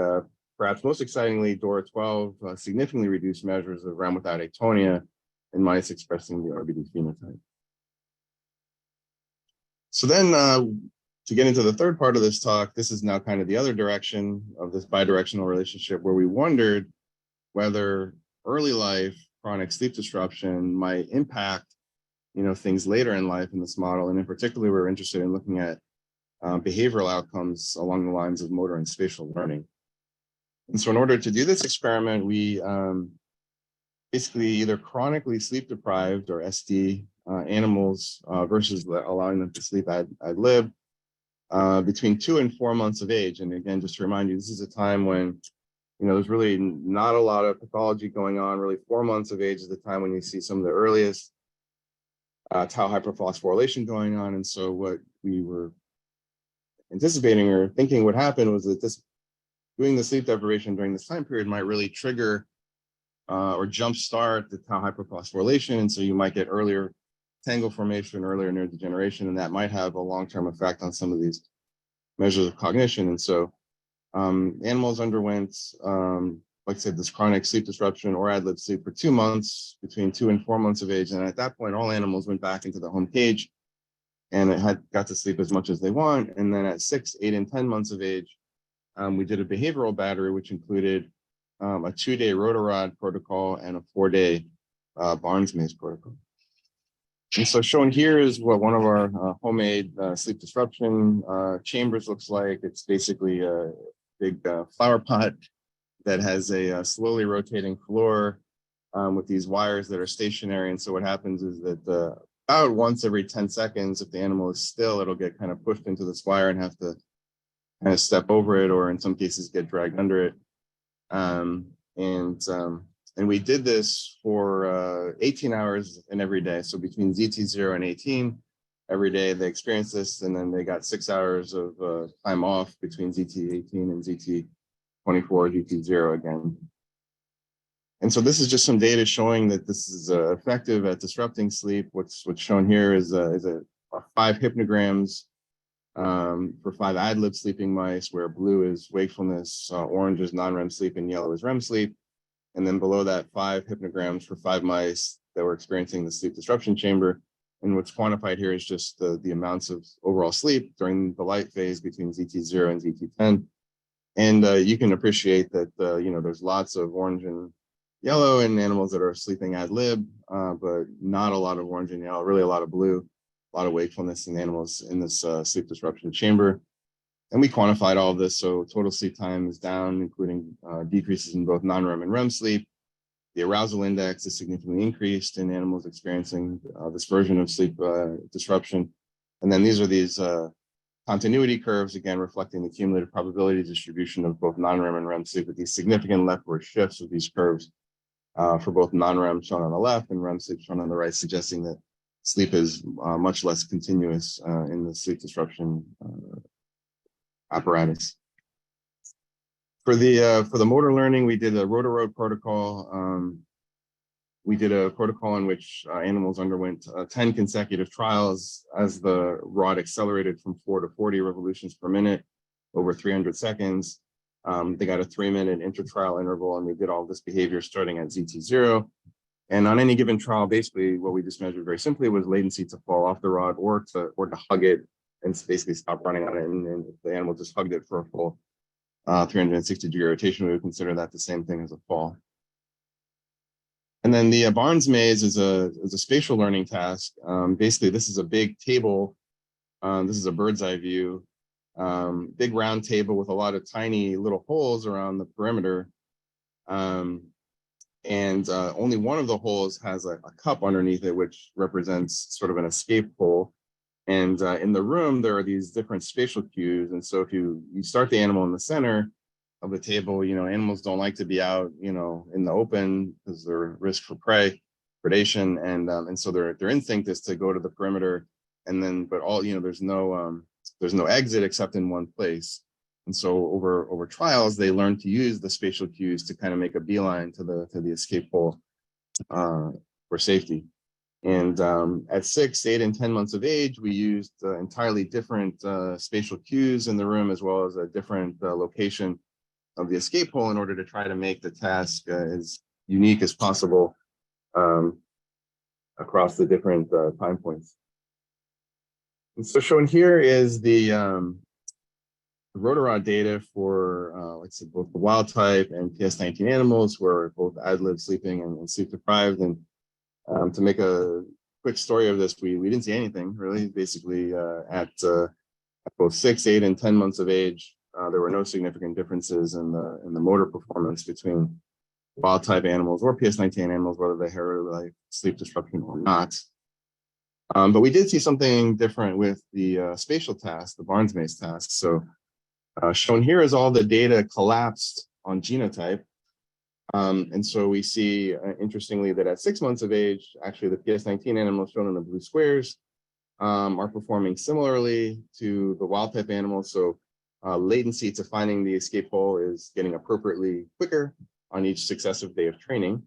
perhaps most excitingly, DORA12 significantly reduced measures of REM without atonia in mice expressing the RBD phenotype. So then to get into the third part of this talk, this is now kind of the other direction of this bidirectional relationship where we wondered whether early life chronic sleep disruption might impact things later in life in this model. And in particular, we're interested in looking at behavioral outcomes along the lines of motor and spatial learning. And so in order to do this experiment, we basically either chronically sleep deprived or SD animals versus allowing them to sleep ad lib between 2 and 4 months of age. And again, just to remind you, this is a time when there's really not a lot of pathology going on. Really 4 months of age is the time when you see some of the earliest tau hyperphosphorylation going on. And so what we were anticipating or thinking would happen was that doing the sleep deprivation during this time period might really trigger or jumpstart the tau hyperphosphorylation. And so you might get earlier tangle formation, earlier neurodegeneration, and that might have a long-term effect on some of these measures of cognition. And so animals underwent, like I said, this chronic sleep disruption or ad lib sleep for 2 months, between 2 and 4 months of age. And at that point, all animals went back into the home cage and got to sleep as much as they want. And then at 6, 8, and 10 months of age, we did a behavioral battery, which included a 2-day rotarod protocol and a 4-day Barnes maze protocol. And so shown here is what one of our homemade sleep disruption chambers looks like. It's basically a big flower pot that has a slowly rotating floor with these wires that are stationary. And so what happens is that about once every 10 seconds, if the animal is still, it'll get kind of pushed into this wire and have to kind of step over it, or in some cases get dragged under it. And we did this for 18 hours in every day. So between ZT0 and 18, every day they experienced this, and then they got 6 hours of time off between ZT18 and ZT24, ZT0 again. And so this is just some data showing that this is effective at disrupting sleep. What's shown here is 5 hypnograms for 5 ad lib sleeping mice, where blue is wakefulness, orange is non-REM sleep, and yellow is REM sleep. And then below that, 5 hypnograms for 5 mice that were experiencing the sleep disruption chamber. And what's quantified here is just the amounts of overall sleep during the light phase between ZT0 and ZT10. And you can appreciate that, there's lots of orange and yellow in animals that are sleeping ad lib, but not a lot of orange and yellow, really a lot of blue, a lot of wakefulness in animals in this sleep disruption chamber. And we quantified all of this. So total sleep time is down, including decreases in both non-REM and REM sleep. The arousal index is significantly increased in animals experiencing this version of sleep disruption. And then these are continuity curves, again, reflecting the cumulative probability distribution of both non-REM and REM sleep, with these significant leftward shifts of these curves for both non-REM shown on the left and REM sleep shown on the right, suggesting that sleep is much less continuous in the sleep disruption apparatus. For the motor learning, we did a rotor-road protocol. We did a protocol in which animals underwent 10 consecutive trials as the rod accelerated from 4 to 40 revolutions per minute over 300 seconds. They got a 3-minute inter-trial interval, and we did all this behavior starting at ZT0. And on any given trial, basically what we just measured very simply was latency to fall off the rod or to hug it and basically stop running on it. And if the animal just hugged it for a full 360-degree rotation, we would consider that the same thing as a fall. And then the Barnes maze is a spatial learning task. Basically, this is a big table. This is a bird's eye view, big round table with a lot of tiny little holes around the perimeter. And only one of the holes has a cup underneath it, which represents sort of an escape hole. And in the room, there are these different spatial cues. And so if you start the animal in the center of the table, animals don't like to be out, in the open because they're at risk for predation. And so their instinct is to go to the perimeter. And then, but all, there's no exit except in one place. And so over trials, they learn to use the spatial cues to kind of make a beeline to the escape hole for safety. And at 6, 8, and 10 months of age, we used entirely different spatial cues in the room, as well as a different location of the escape hole in order to try to make the task as unique as possible across the different time points. And so shown here is the rotor-rod data for, let's say, both the wild type and PS19 animals who are both ad-lib sleeping and sleep deprived. And to make a quick story of this, we didn't see anything really. Basically, at both 6, 8, and 10 months of age, there were no significant differences in the motor performance between wild type animals or PS19 animals, whether they had early sleep disruption or not. But we did see something different with the spatial task, the Barnes maze task. So shown here is all the data collapsed on genotype. And so we see, interestingly, that at 6 months of age, actually the PS19 animals shown in the blue squares are performing similarly to the wild type animals. So latency to finding the escape hole is getting appropriately quicker on each successive day of training.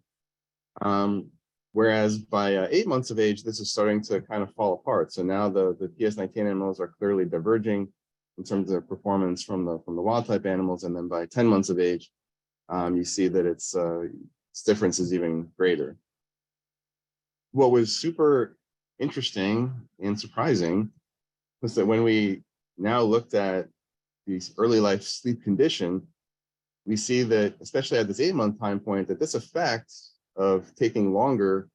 Whereas by 8 months of age, this is starting to kind of fall apart. So now the PS19 animals are clearly diverging in terms of performance from the wild type animals. And then by 10 months of age, you see that its difference is even greater. What was super interesting and surprising was that when we now looked at these early life sleep condition, we see that, especially at this 8-month time point, that this effect of taking longer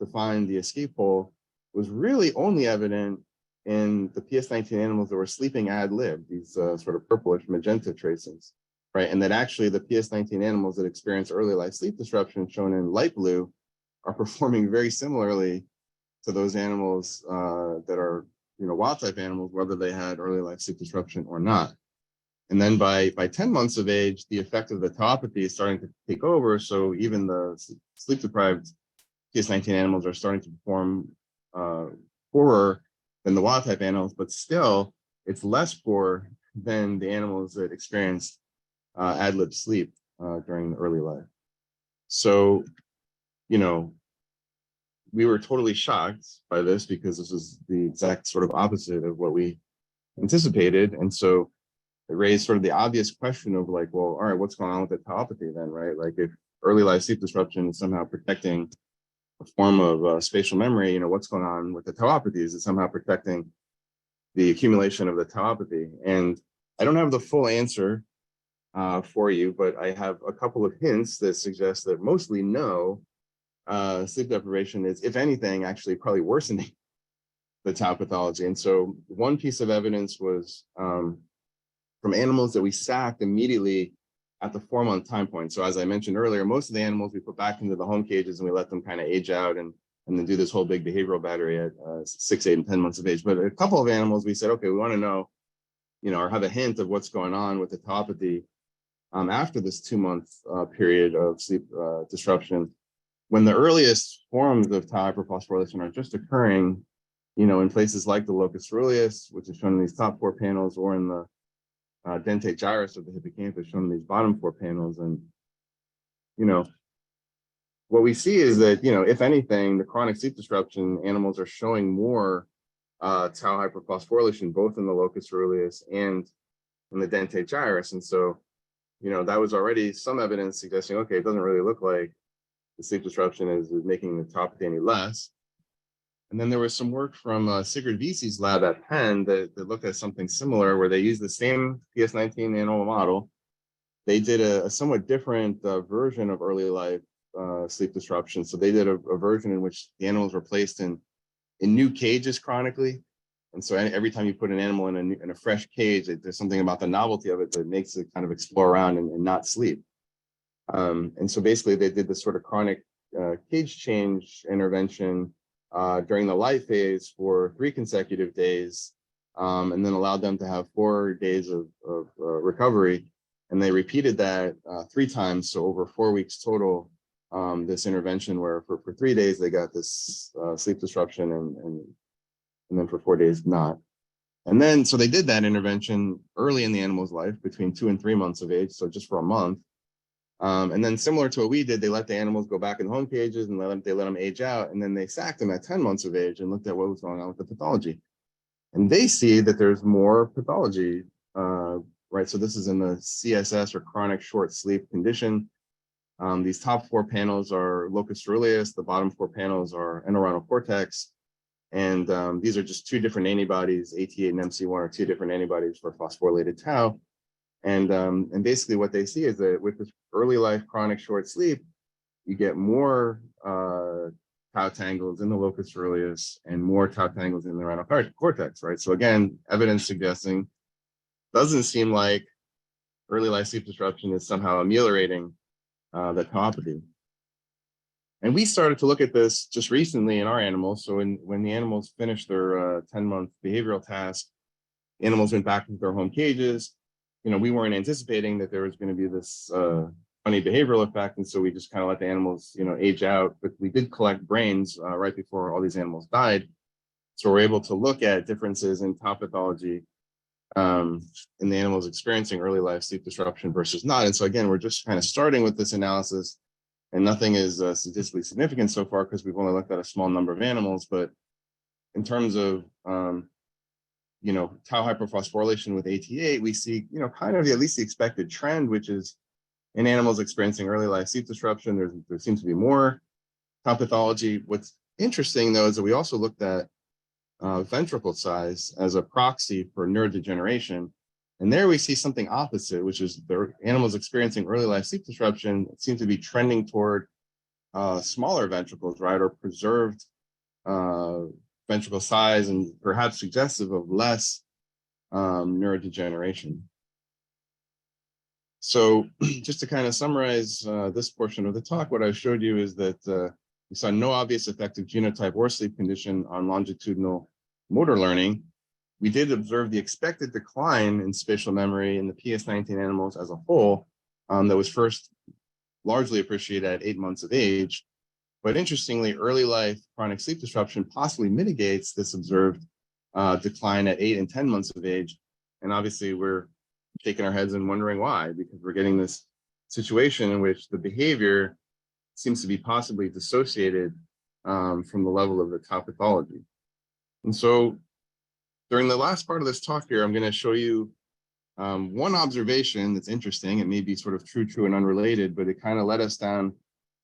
to find the escape hole was really only evident in the PS19 animals that were sleeping ad lib, these sort of purplish magenta tracings, right? And that actually the PS19 animals that experience early life sleep disruption, shown in light blue, are performing very similarly to those animals that are, wild type animals, whether they had early life sleep disruption or not. And then by 10 months of age, the effect of the tauopathy is starting to take over. So even the sleep deprived PS19 animals are starting to perform poorer than the wild type animals, but still it's less poor than the animals that experienced ad lib sleep during the early life. So, we were totally shocked by this because this is the exact sort of opposite of what we anticipated. And so it raised sort of the obvious question of like, well, all right, what's going on with the tauopathy then, right? Like if early life sleep disruption is somehow protecting a form of spatial memory, what's going on with the tauopathy? Is it somehow protecting the accumulation of the tauopathy? And I don't have the full answer for you, but I have a couple of hints that suggest that mostly no, sleep deprivation is, if anything, actually probably worsening the tau pathology. And so one piece of evidence was from animals that we sacked immediately at the 4-month time point. So as I mentioned earlier, most of the animals we put back into the home cages and we let them kind of age out and then do this whole big behavioral battery at 6, 8, and 10 months of age. But a couple of animals, we said, okay, we want to know, or have a hint of what's going on with the tauopathy after this 2-month period of sleep disruption, when the earliest forms of tau hyperphosphorylation are just occurring, in places like the locus coeruleus, which is shown in these top 4 panels, or in the dentate gyrus of the hippocampus shown in these bottom four panels. And, you know, what we see is that, you know, if anything, the chronic sleep disruption animals are showing more tau hyperphosphorylation, both in the locus coeruleus and in the dentate gyrus. And so, you know, that was already some evidence suggesting, okay, it doesn't really look like the sleep disruption is making the tauopathy any less. And then there was some work from Sigrid Vesey's lab at Penn that looked at something similar, where they used the same PS19 animal model. They did a somewhat different version of early life sleep disruption. So they did a version in which the animals were placed in new cages chronically. And so every time you put an animal in a fresh cage, there's something about the novelty of it that makes it kind of explore around and not sleep. And so basically they did this sort of chronic cage change intervention during the life phase for 3 consecutive days, and then allowed them to have 4 days of recovery. And they repeated that 3 times, so over 4 weeks total, this intervention where for 3 days they got this sleep disruption and then for 4 days not. And then, so they did that intervention early in the animal's life, between 2 and 3 months of age, so just for a month. And then similar to what we did, they let the animals go back in home cages and they let them age out. And then they sacked them at 10 months of age and looked at what was going on with the pathology. And they see that there's more pathology, right? So this is in the CSS, or chronic short sleep condition. These top 4 panels are locus coeruleus. The bottom 4 panels are entorhinal cortex. And these are just 2 different antibodies, AT8 and MC1 are 2 different antibodies for phosphorylated tau. And basically what they see is that with this early life chronic short sleep, you get more tau tangles in the locus coeruleus and more tau tangles in the entorhinal cortex, right? So again, evidence suggesting, doesn't seem like early life sleep disruption is somehow ameliorating the tauopathy. And we started to look at this just recently in our animals. So when the animals finished their 10-month behavioral task, animals went back into their home cages. You know, we weren't anticipating that there was going to be this funny behavioral effect. And so we just kind of let the animals, you know, age out. But we did collect brains right before all these animals died. So we're able to look at differences in tau pathology in the animals experiencing early life sleep disruption versus not. And so again, we're just kind of starting with this analysis, and nothing is statistically significant so far because we've only looked at a small number of animals. But in terms of you know, tau hyperphosphorylation with AT8, we see, you know, kind of at least the expected trend, which is in animals experiencing early life sleep disruption, there seems to be more tau pathology. What's interesting, though, is that we also looked at ventricle size as a proxy for neurodegeneration. And there we see something opposite, which is the animals experiencing early life sleep disruption seem to be trending toward smaller ventricles, right, or preserved ventricle size, and perhaps suggestive of less neurodegeneration. So just to kind of summarize this portion of the talk, what I showed you is that we saw no obvious effective genotype or sleep condition on longitudinal motor learning. We did observe the expected decline in spatial memory in the PS19 animals as a whole that was first largely appreciated at 8 months of age. But interestingly, early life chronic sleep disruption possibly mitigates this observed decline at 8 and 10 months of age. And obviously we're shaking our heads and wondering why, because we're getting this situation in which the behavior seems to be possibly dissociated from the level of the tau pathology. And so during the last part of this talk here, I'm going to show you one observation that's interesting. It may be sort of true, and unrelated, but it kind of led us down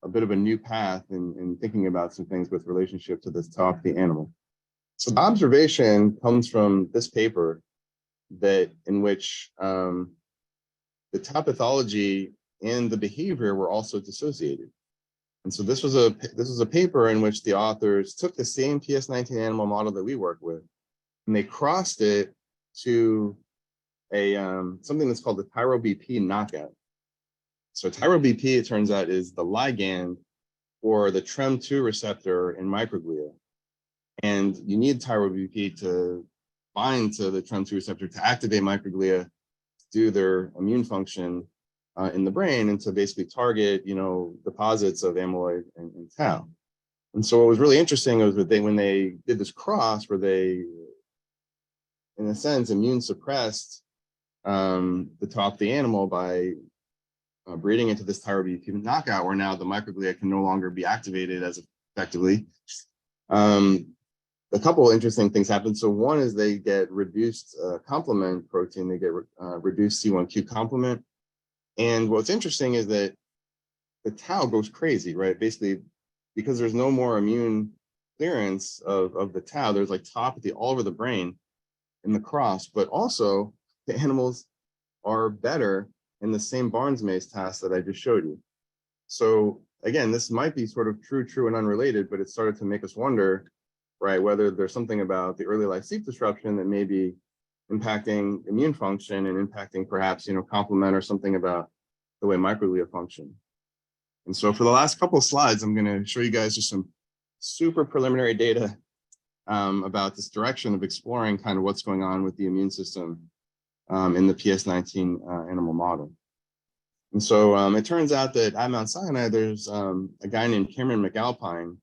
a bit of a new path in thinking about some things with relationship to this tauopathy animal. So the observation comes from this paper in which the tau pathology and the behavior were also dissociated. And so this was a paper in which the authors took the same PS19 animal model that we work with, and they crossed it to a something that's called the tyrobp knockout. So tyrobp, it turns out, is the ligand for the TREM2 receptor in microglia. And you need tyrobp to bind to the TREM2 receptor to activate microglia to do their immune function in the brain, and to basically target, you know, deposits of amyloid and tau. And so what was really interesting was that when they did this cross, where they, in a sense, immune suppressed the Tauopathy animal by breeding into this tyrobutine knockout, where now the microglia can no longer be activated as effectively. A couple of interesting things happen. So one is they get reduced complement protein, they get reduced C1q complement. And what's interesting is that the tau goes crazy, right? Basically, because there's no more immune clearance of the tau, there's like tauopathy all over the brain in the cross, but also the animals are better in the same Barnes maze task that I just showed you. So again, this might be sort of true and unrelated, but it started to make us wonder, right, whether there's something about the early life sleep disruption that may be impacting immune function and impacting perhaps, complement or something about the way microglia function. And so for the last couple of slides, I'm going to show you guys just some super preliminary data about this direction of exploring kind of what's going on with the immune system in the PS19 animal model. And so it turns out that at Mount Sinai, there's a guy named Cameron McAlpine,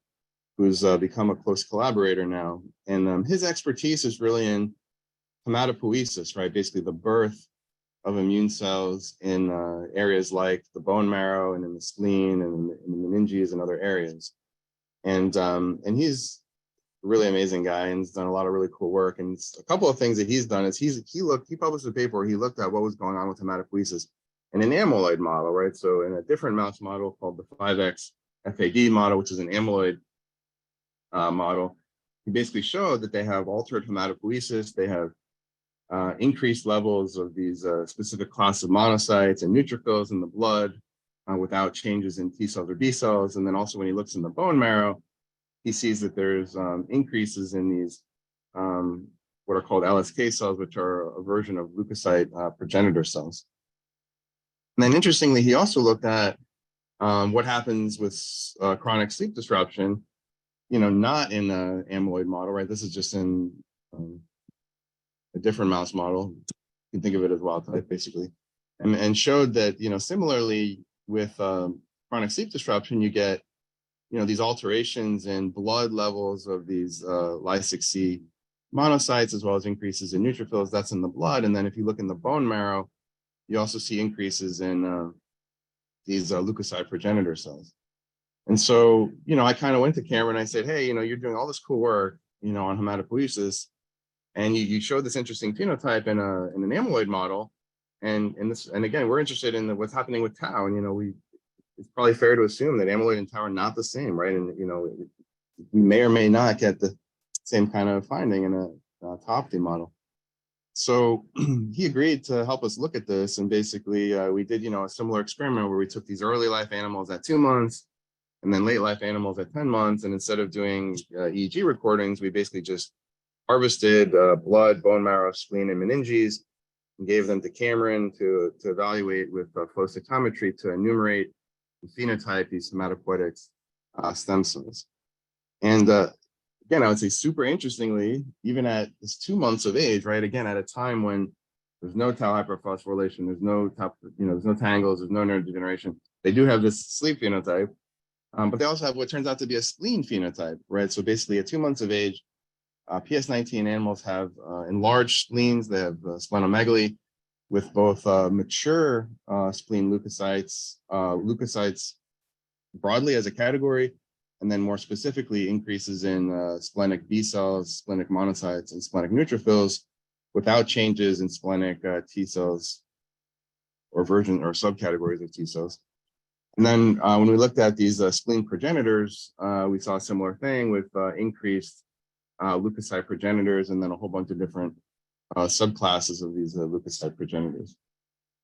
who's become a close collaborator now. And his expertise is really in hematopoiesis, right? Basically the birth of immune cells in areas like the bone marrow and in the spleen and in the meninges and other areas. And he's a really amazing guy and he's done a lot of really cool work. And a couple of things that he's done is he published a paper where he looked at what was going on with hematopoiesis in an amyloid model, right? So in a different mouse model called the 5X FAD model, which is an amyloid model, he basically showed that they have altered hematopoiesis, they have increased levels of these specific class of monocytes and neutrophils in the blood without changes in T cells or B cells. And then also when he looks in the bone marrow, he sees that there's increases in these what are called LSK cells, which are a version of leukocyte progenitor cells. And then interestingly, he also looked at what happens with chronic sleep disruption, not in an amyloid model, right? This is just in a different mouse model. You can think of it as wild type, basically. And showed that, similarly with chronic sleep disruption, you get, these alterations in blood levels of these Ly6C monocytes, as well as increases in neutrophils, that's in the blood. And then if you look in the bone marrow, you also see increases in these leukocyte progenitor cells. And so, I kind of went to Cameron and I said, hey, you're doing all this cool work, on hematopoiesis, and you showed this interesting phenotype in an amyloid model. And again, we're interested in what's happening with tau. And, it's probably fair to assume that amyloid and tau are not the same, right? And, we may or may not get the same kind of finding in a Tauopathy model. So he agreed to help us look at this. And basically we did, a similar experiment where we took these early life animals at 2 months and then late life animals at 10 months. And instead of doing EEG recordings, we basically just harvested blood, bone marrow, spleen, and meninges and gave them to Cameron to evaluate with flow cytometry to enumerate and phenotype these hematopoietic stem cells. And again, I would say super interestingly, even at this 2 months of age, right? Again, at a time when there's no tau hyperphosphorylation, there's no tau, there's no tangles, there's no neurodegeneration. They do have this sleep phenotype, but they also have what turns out to be a spleen phenotype, right? So basically at 2 months of age, PS19 animals have enlarged spleens. They have splenomegaly with both mature spleen leukocytes, leukocytes broadly as a category, and then more specifically increases in splenic B cells, splenic monocytes, and splenic neutrophils without changes in splenic T cells or version or subcategories of T cells. And then when we looked at these spleen progenitors, we saw a similar thing with increased leukocyte progenitors and then a whole bunch of different subclasses of these leukocyte progenitors.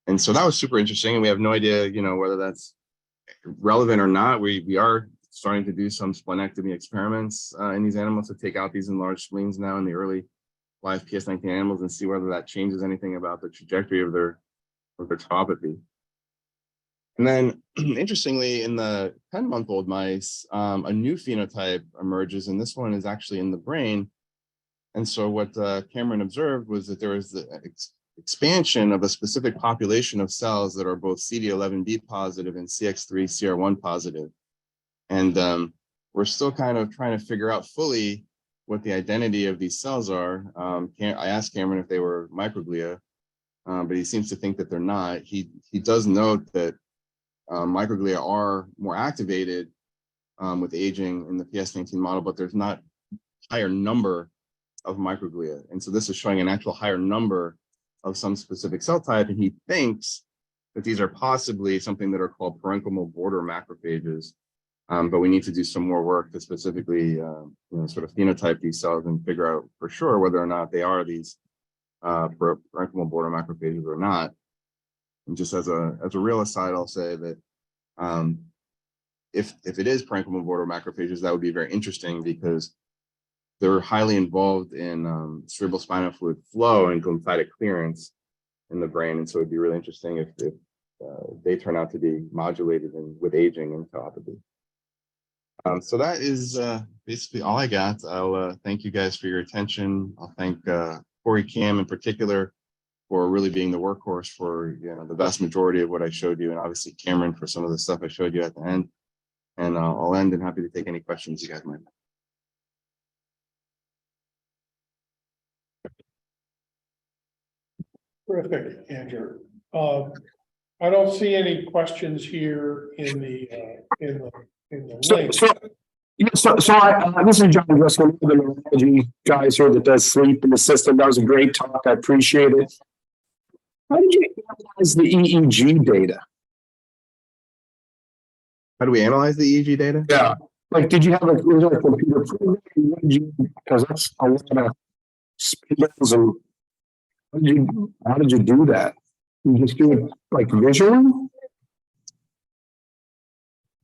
And so that was super interesting. And we have no idea, whether that's relevant or not. We are starting to do some splenectomy experiments in these animals to take out these enlarged spleens now in the early live PS19 animals and see whether that changes anything about the trajectory of their tauopathy. And then interestingly, in the 10-month-old mice, a new phenotype emerges, and this one is actually in the brain. And so what Cameron observed was that there is the expansion of a specific population of cells that are both CD11B positive and CX3CR1 positive. And we're still kind of trying to figure out fully what the identity of these cells are. I asked Cameron if they were microglia, but he seems to think that they're not. He does note that microglia are more activated with aging in the PS19 model, but there's not higher number of microglia. And so this is showing an actual higher number of some specific cell type. And he thinks that these are possibly something that are called parenchymal border macrophages. But we need to do some more work to specifically, sort of phenotype these cells and figure out for sure whether or not they are these parenchymal border macrophages or not. And just as a real aside, I'll say that if it is parenchymal border macrophages, that would be very interesting because they're highly involved in cerebral spinal fluid flow and lymphatic clearance in the brain. And so it'd be really interesting if they turn out to be modulated with aging and tauopathy. So that is basically all I got. I'll thank you guys for your attention. I'll thank Corey Cam in particular for really being the workhorse for the vast majority of what I showed you, and obviously Cameron for some of the stuff I showed you at the end. And I'll end and happy to take any questions you guys might have. Terrific, Andrew. I don't see any questions here in the link. This is John Driscoll, the neurology guys here that does sleep in the system. That was a great talk. I appreciate it. How did you analyze the EEG data? How do we analyze the EEG data? Yeah. Like, did you have a computer program? Because that's a lot of spindles and how did you do that? You just do it like visually?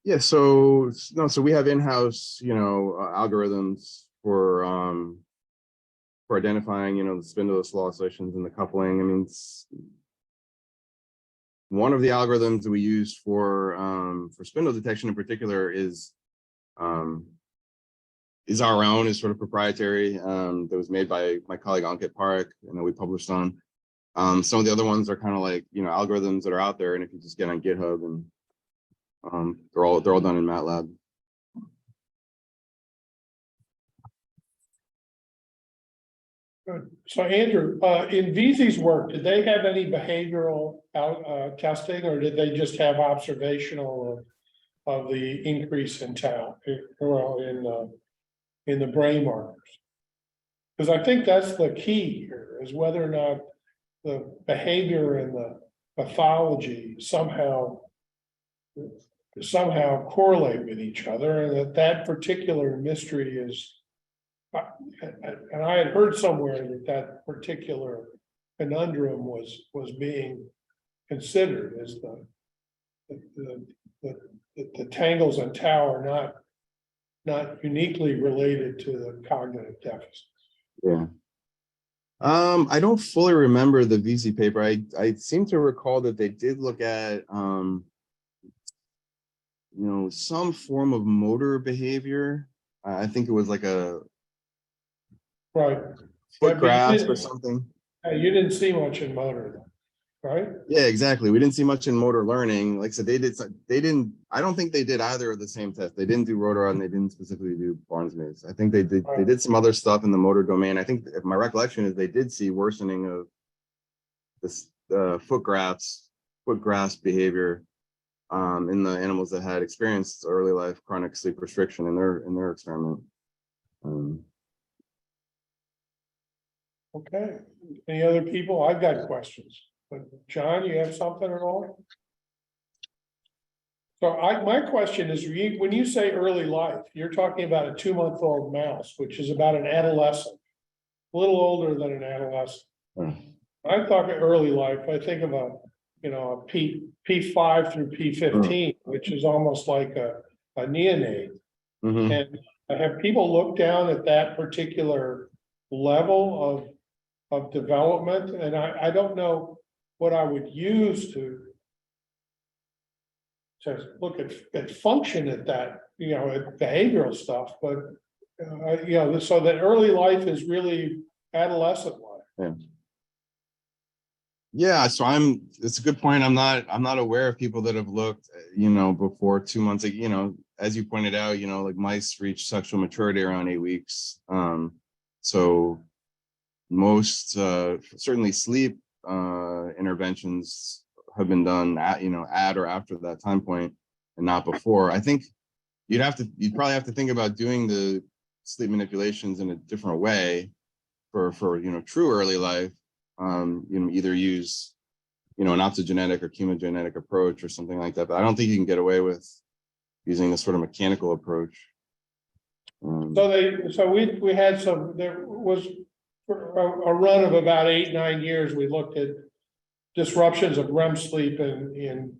Yeah, so we have in-house, algorithms for identifying, the spindle slow oscillations and the coupling. I mean, one of the algorithms that we use for spindle detection in particular is our own, is sort of proprietary, that was made by my colleague Ankit Parekh, and that we published on. Some of the other ones are kind of like, algorithms that are out there, and if you just get on GitHub, and they're all done in MATLAB. Good. So Andrew, in VZ's work, did they have any behavioral testing, or did they just have observational of the increase in tau, in the brain markers? Because I think that's the key here, is whether or not the behavior and the pathology somehow correlate with each other, and that particular mystery is, and I had heard somewhere that particular conundrum was being considered as the tangles and tau are not uniquely related to the cognitive deficits. Yeah. I don't fully remember the VZ paper. I seem to recall that they did look at some form of motor behavior. I think it was like a foot grasp or something. You didn't see much in motor, right? Yeah, exactly. We didn't see much in motor learning. Like I said, they didn't. I don't think they did either of the same tests. They didn't do rotor and they didn't specifically do Barnes-Maze. I think they did. They did some other stuff in the motor domain. I think if my recollection is they did see worsening of this foot grasp behavior in the animals that had experienced early life chronic sleep restriction in their experiment. Okay. Any other people? I've got questions. But John, you have something at all? So my question is, when you say early life, you're talking about a 2-month-old mouse, which is about an adolescent, a little older than an adolescent. I talk early life, I think of a P5 through P15, which is almost like a neonate. Mm-hmm. And have people looked down at that particular level of development? And I don't know what I would use to look at function at that, at behavioral stuff, but so that early life is really adolescent life. Yeah, so it's a good point. I'm not aware of people that have looked, before 2 months, as you pointed out, like mice reach sexual maturity around 8 weeks. So most, certainly sleep, interventions have been done at, at or after that time point and not before. I think you'd probably have to think about doing the sleep manipulations in a different way for true early life. Either use an optogenetic or chemogenetic approach or something like that. But I don't think you can get away with using this sort of mechanical approach. So we had there was a run of about 8-9 years. We looked at disruptions of REM sleep in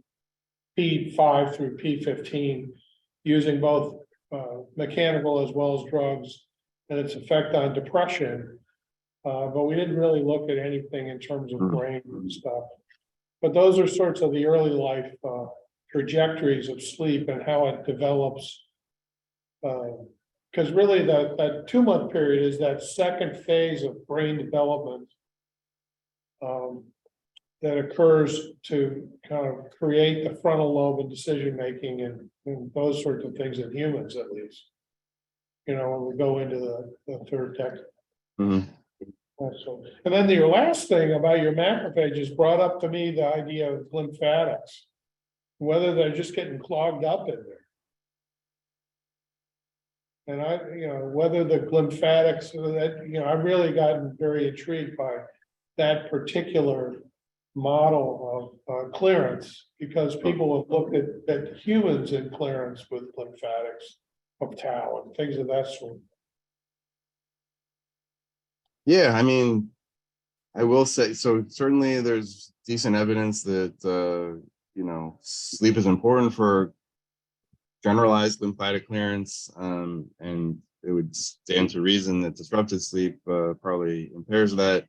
P5 through P15 using both mechanical as well as drugs and its effect on depression. But we didn't really look at anything in terms of brain and stuff. But those are sorts of the early life trajectories of sleep and how it develops. Because really that 2-month period is that second phase of brain development that occurs to kind of create the frontal lobe and decision making and those sorts of things in humans, at least. When we go into the third decade. Mm-hmm. So, and then your last thing about your macrophages brought up to me the idea of lymphatics, whether they're just getting clogged up in there. And whether the lymphatics that, I've really gotten very intrigued by that particular model of clearance, because people have looked at humans in clearance with lymphatics of tau and things of that sort. Yeah, I mean, I will say, so certainly there's decent evidence that, sleep is important for generalized lymphatic clearance, and it would stand to reason that disrupted sleep probably impairs that.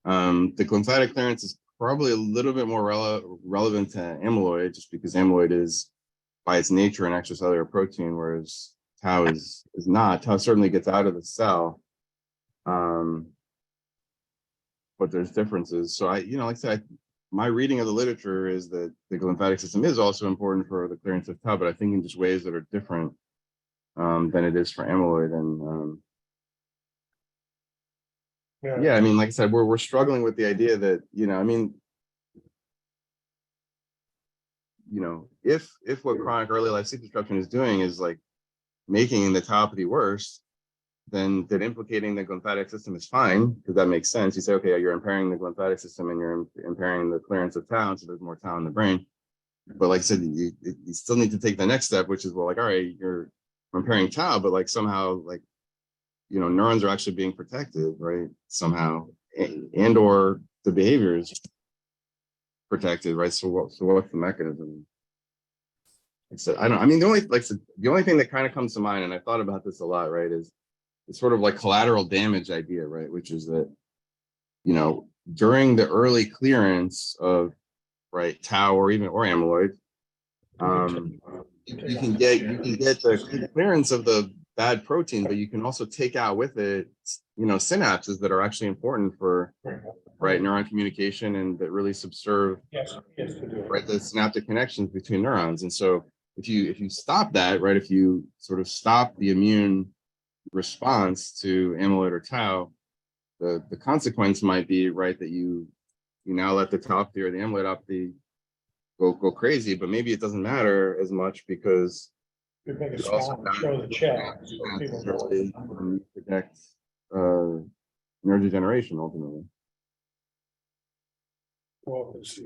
The lymphatic clearance is probably a little bit more relevant to amyloid, just because amyloid is, by its nature, an extracellular protein, whereas tau is not. Tau certainly gets out of the cell. But there's differences. So like I said, my reading of the literature is that the lymphatic system is also important for the clearance of tau, but I think in just ways that are different than it is for amyloid. And yeah, I mean, like I said, we're struggling with the idea that, if what chronic early life sleep disruption is doing is like making the tauopathy worse, then implicating the lymphatic system is fine, because that makes sense. You say, okay, you're impairing the lymphatic system and you're impairing the clearance of tau, so there's more tau in the brain. But like I said, you still need to take the next step, which is, well, like, all right, you're impairing tau, but like somehow, like, neurons are actually being protected, right? Somehow, and or the behavior is protected, right? So what's the mechanism? Like I said, the only thing that kind of comes to mind, and I thought about this a lot, right, is it's sort of like collateral damage idea, right? Which is that, during the early clearance of tau or amyloid, you can get the clearance of the bad protein, but you can also take out with it, synapses that are actually important for neuron communication and that really subserve the synaptic connections between neurons. And so if you stop that, right, if you sort of stop the immune response to amyloid or tau, the consequence might be, right, that you now let the tauopathy or the amyloidopathy go crazy, but maybe it doesn't matter as much because you make a small show the chat so people know. Protect neurodegeneration ultimately. Well,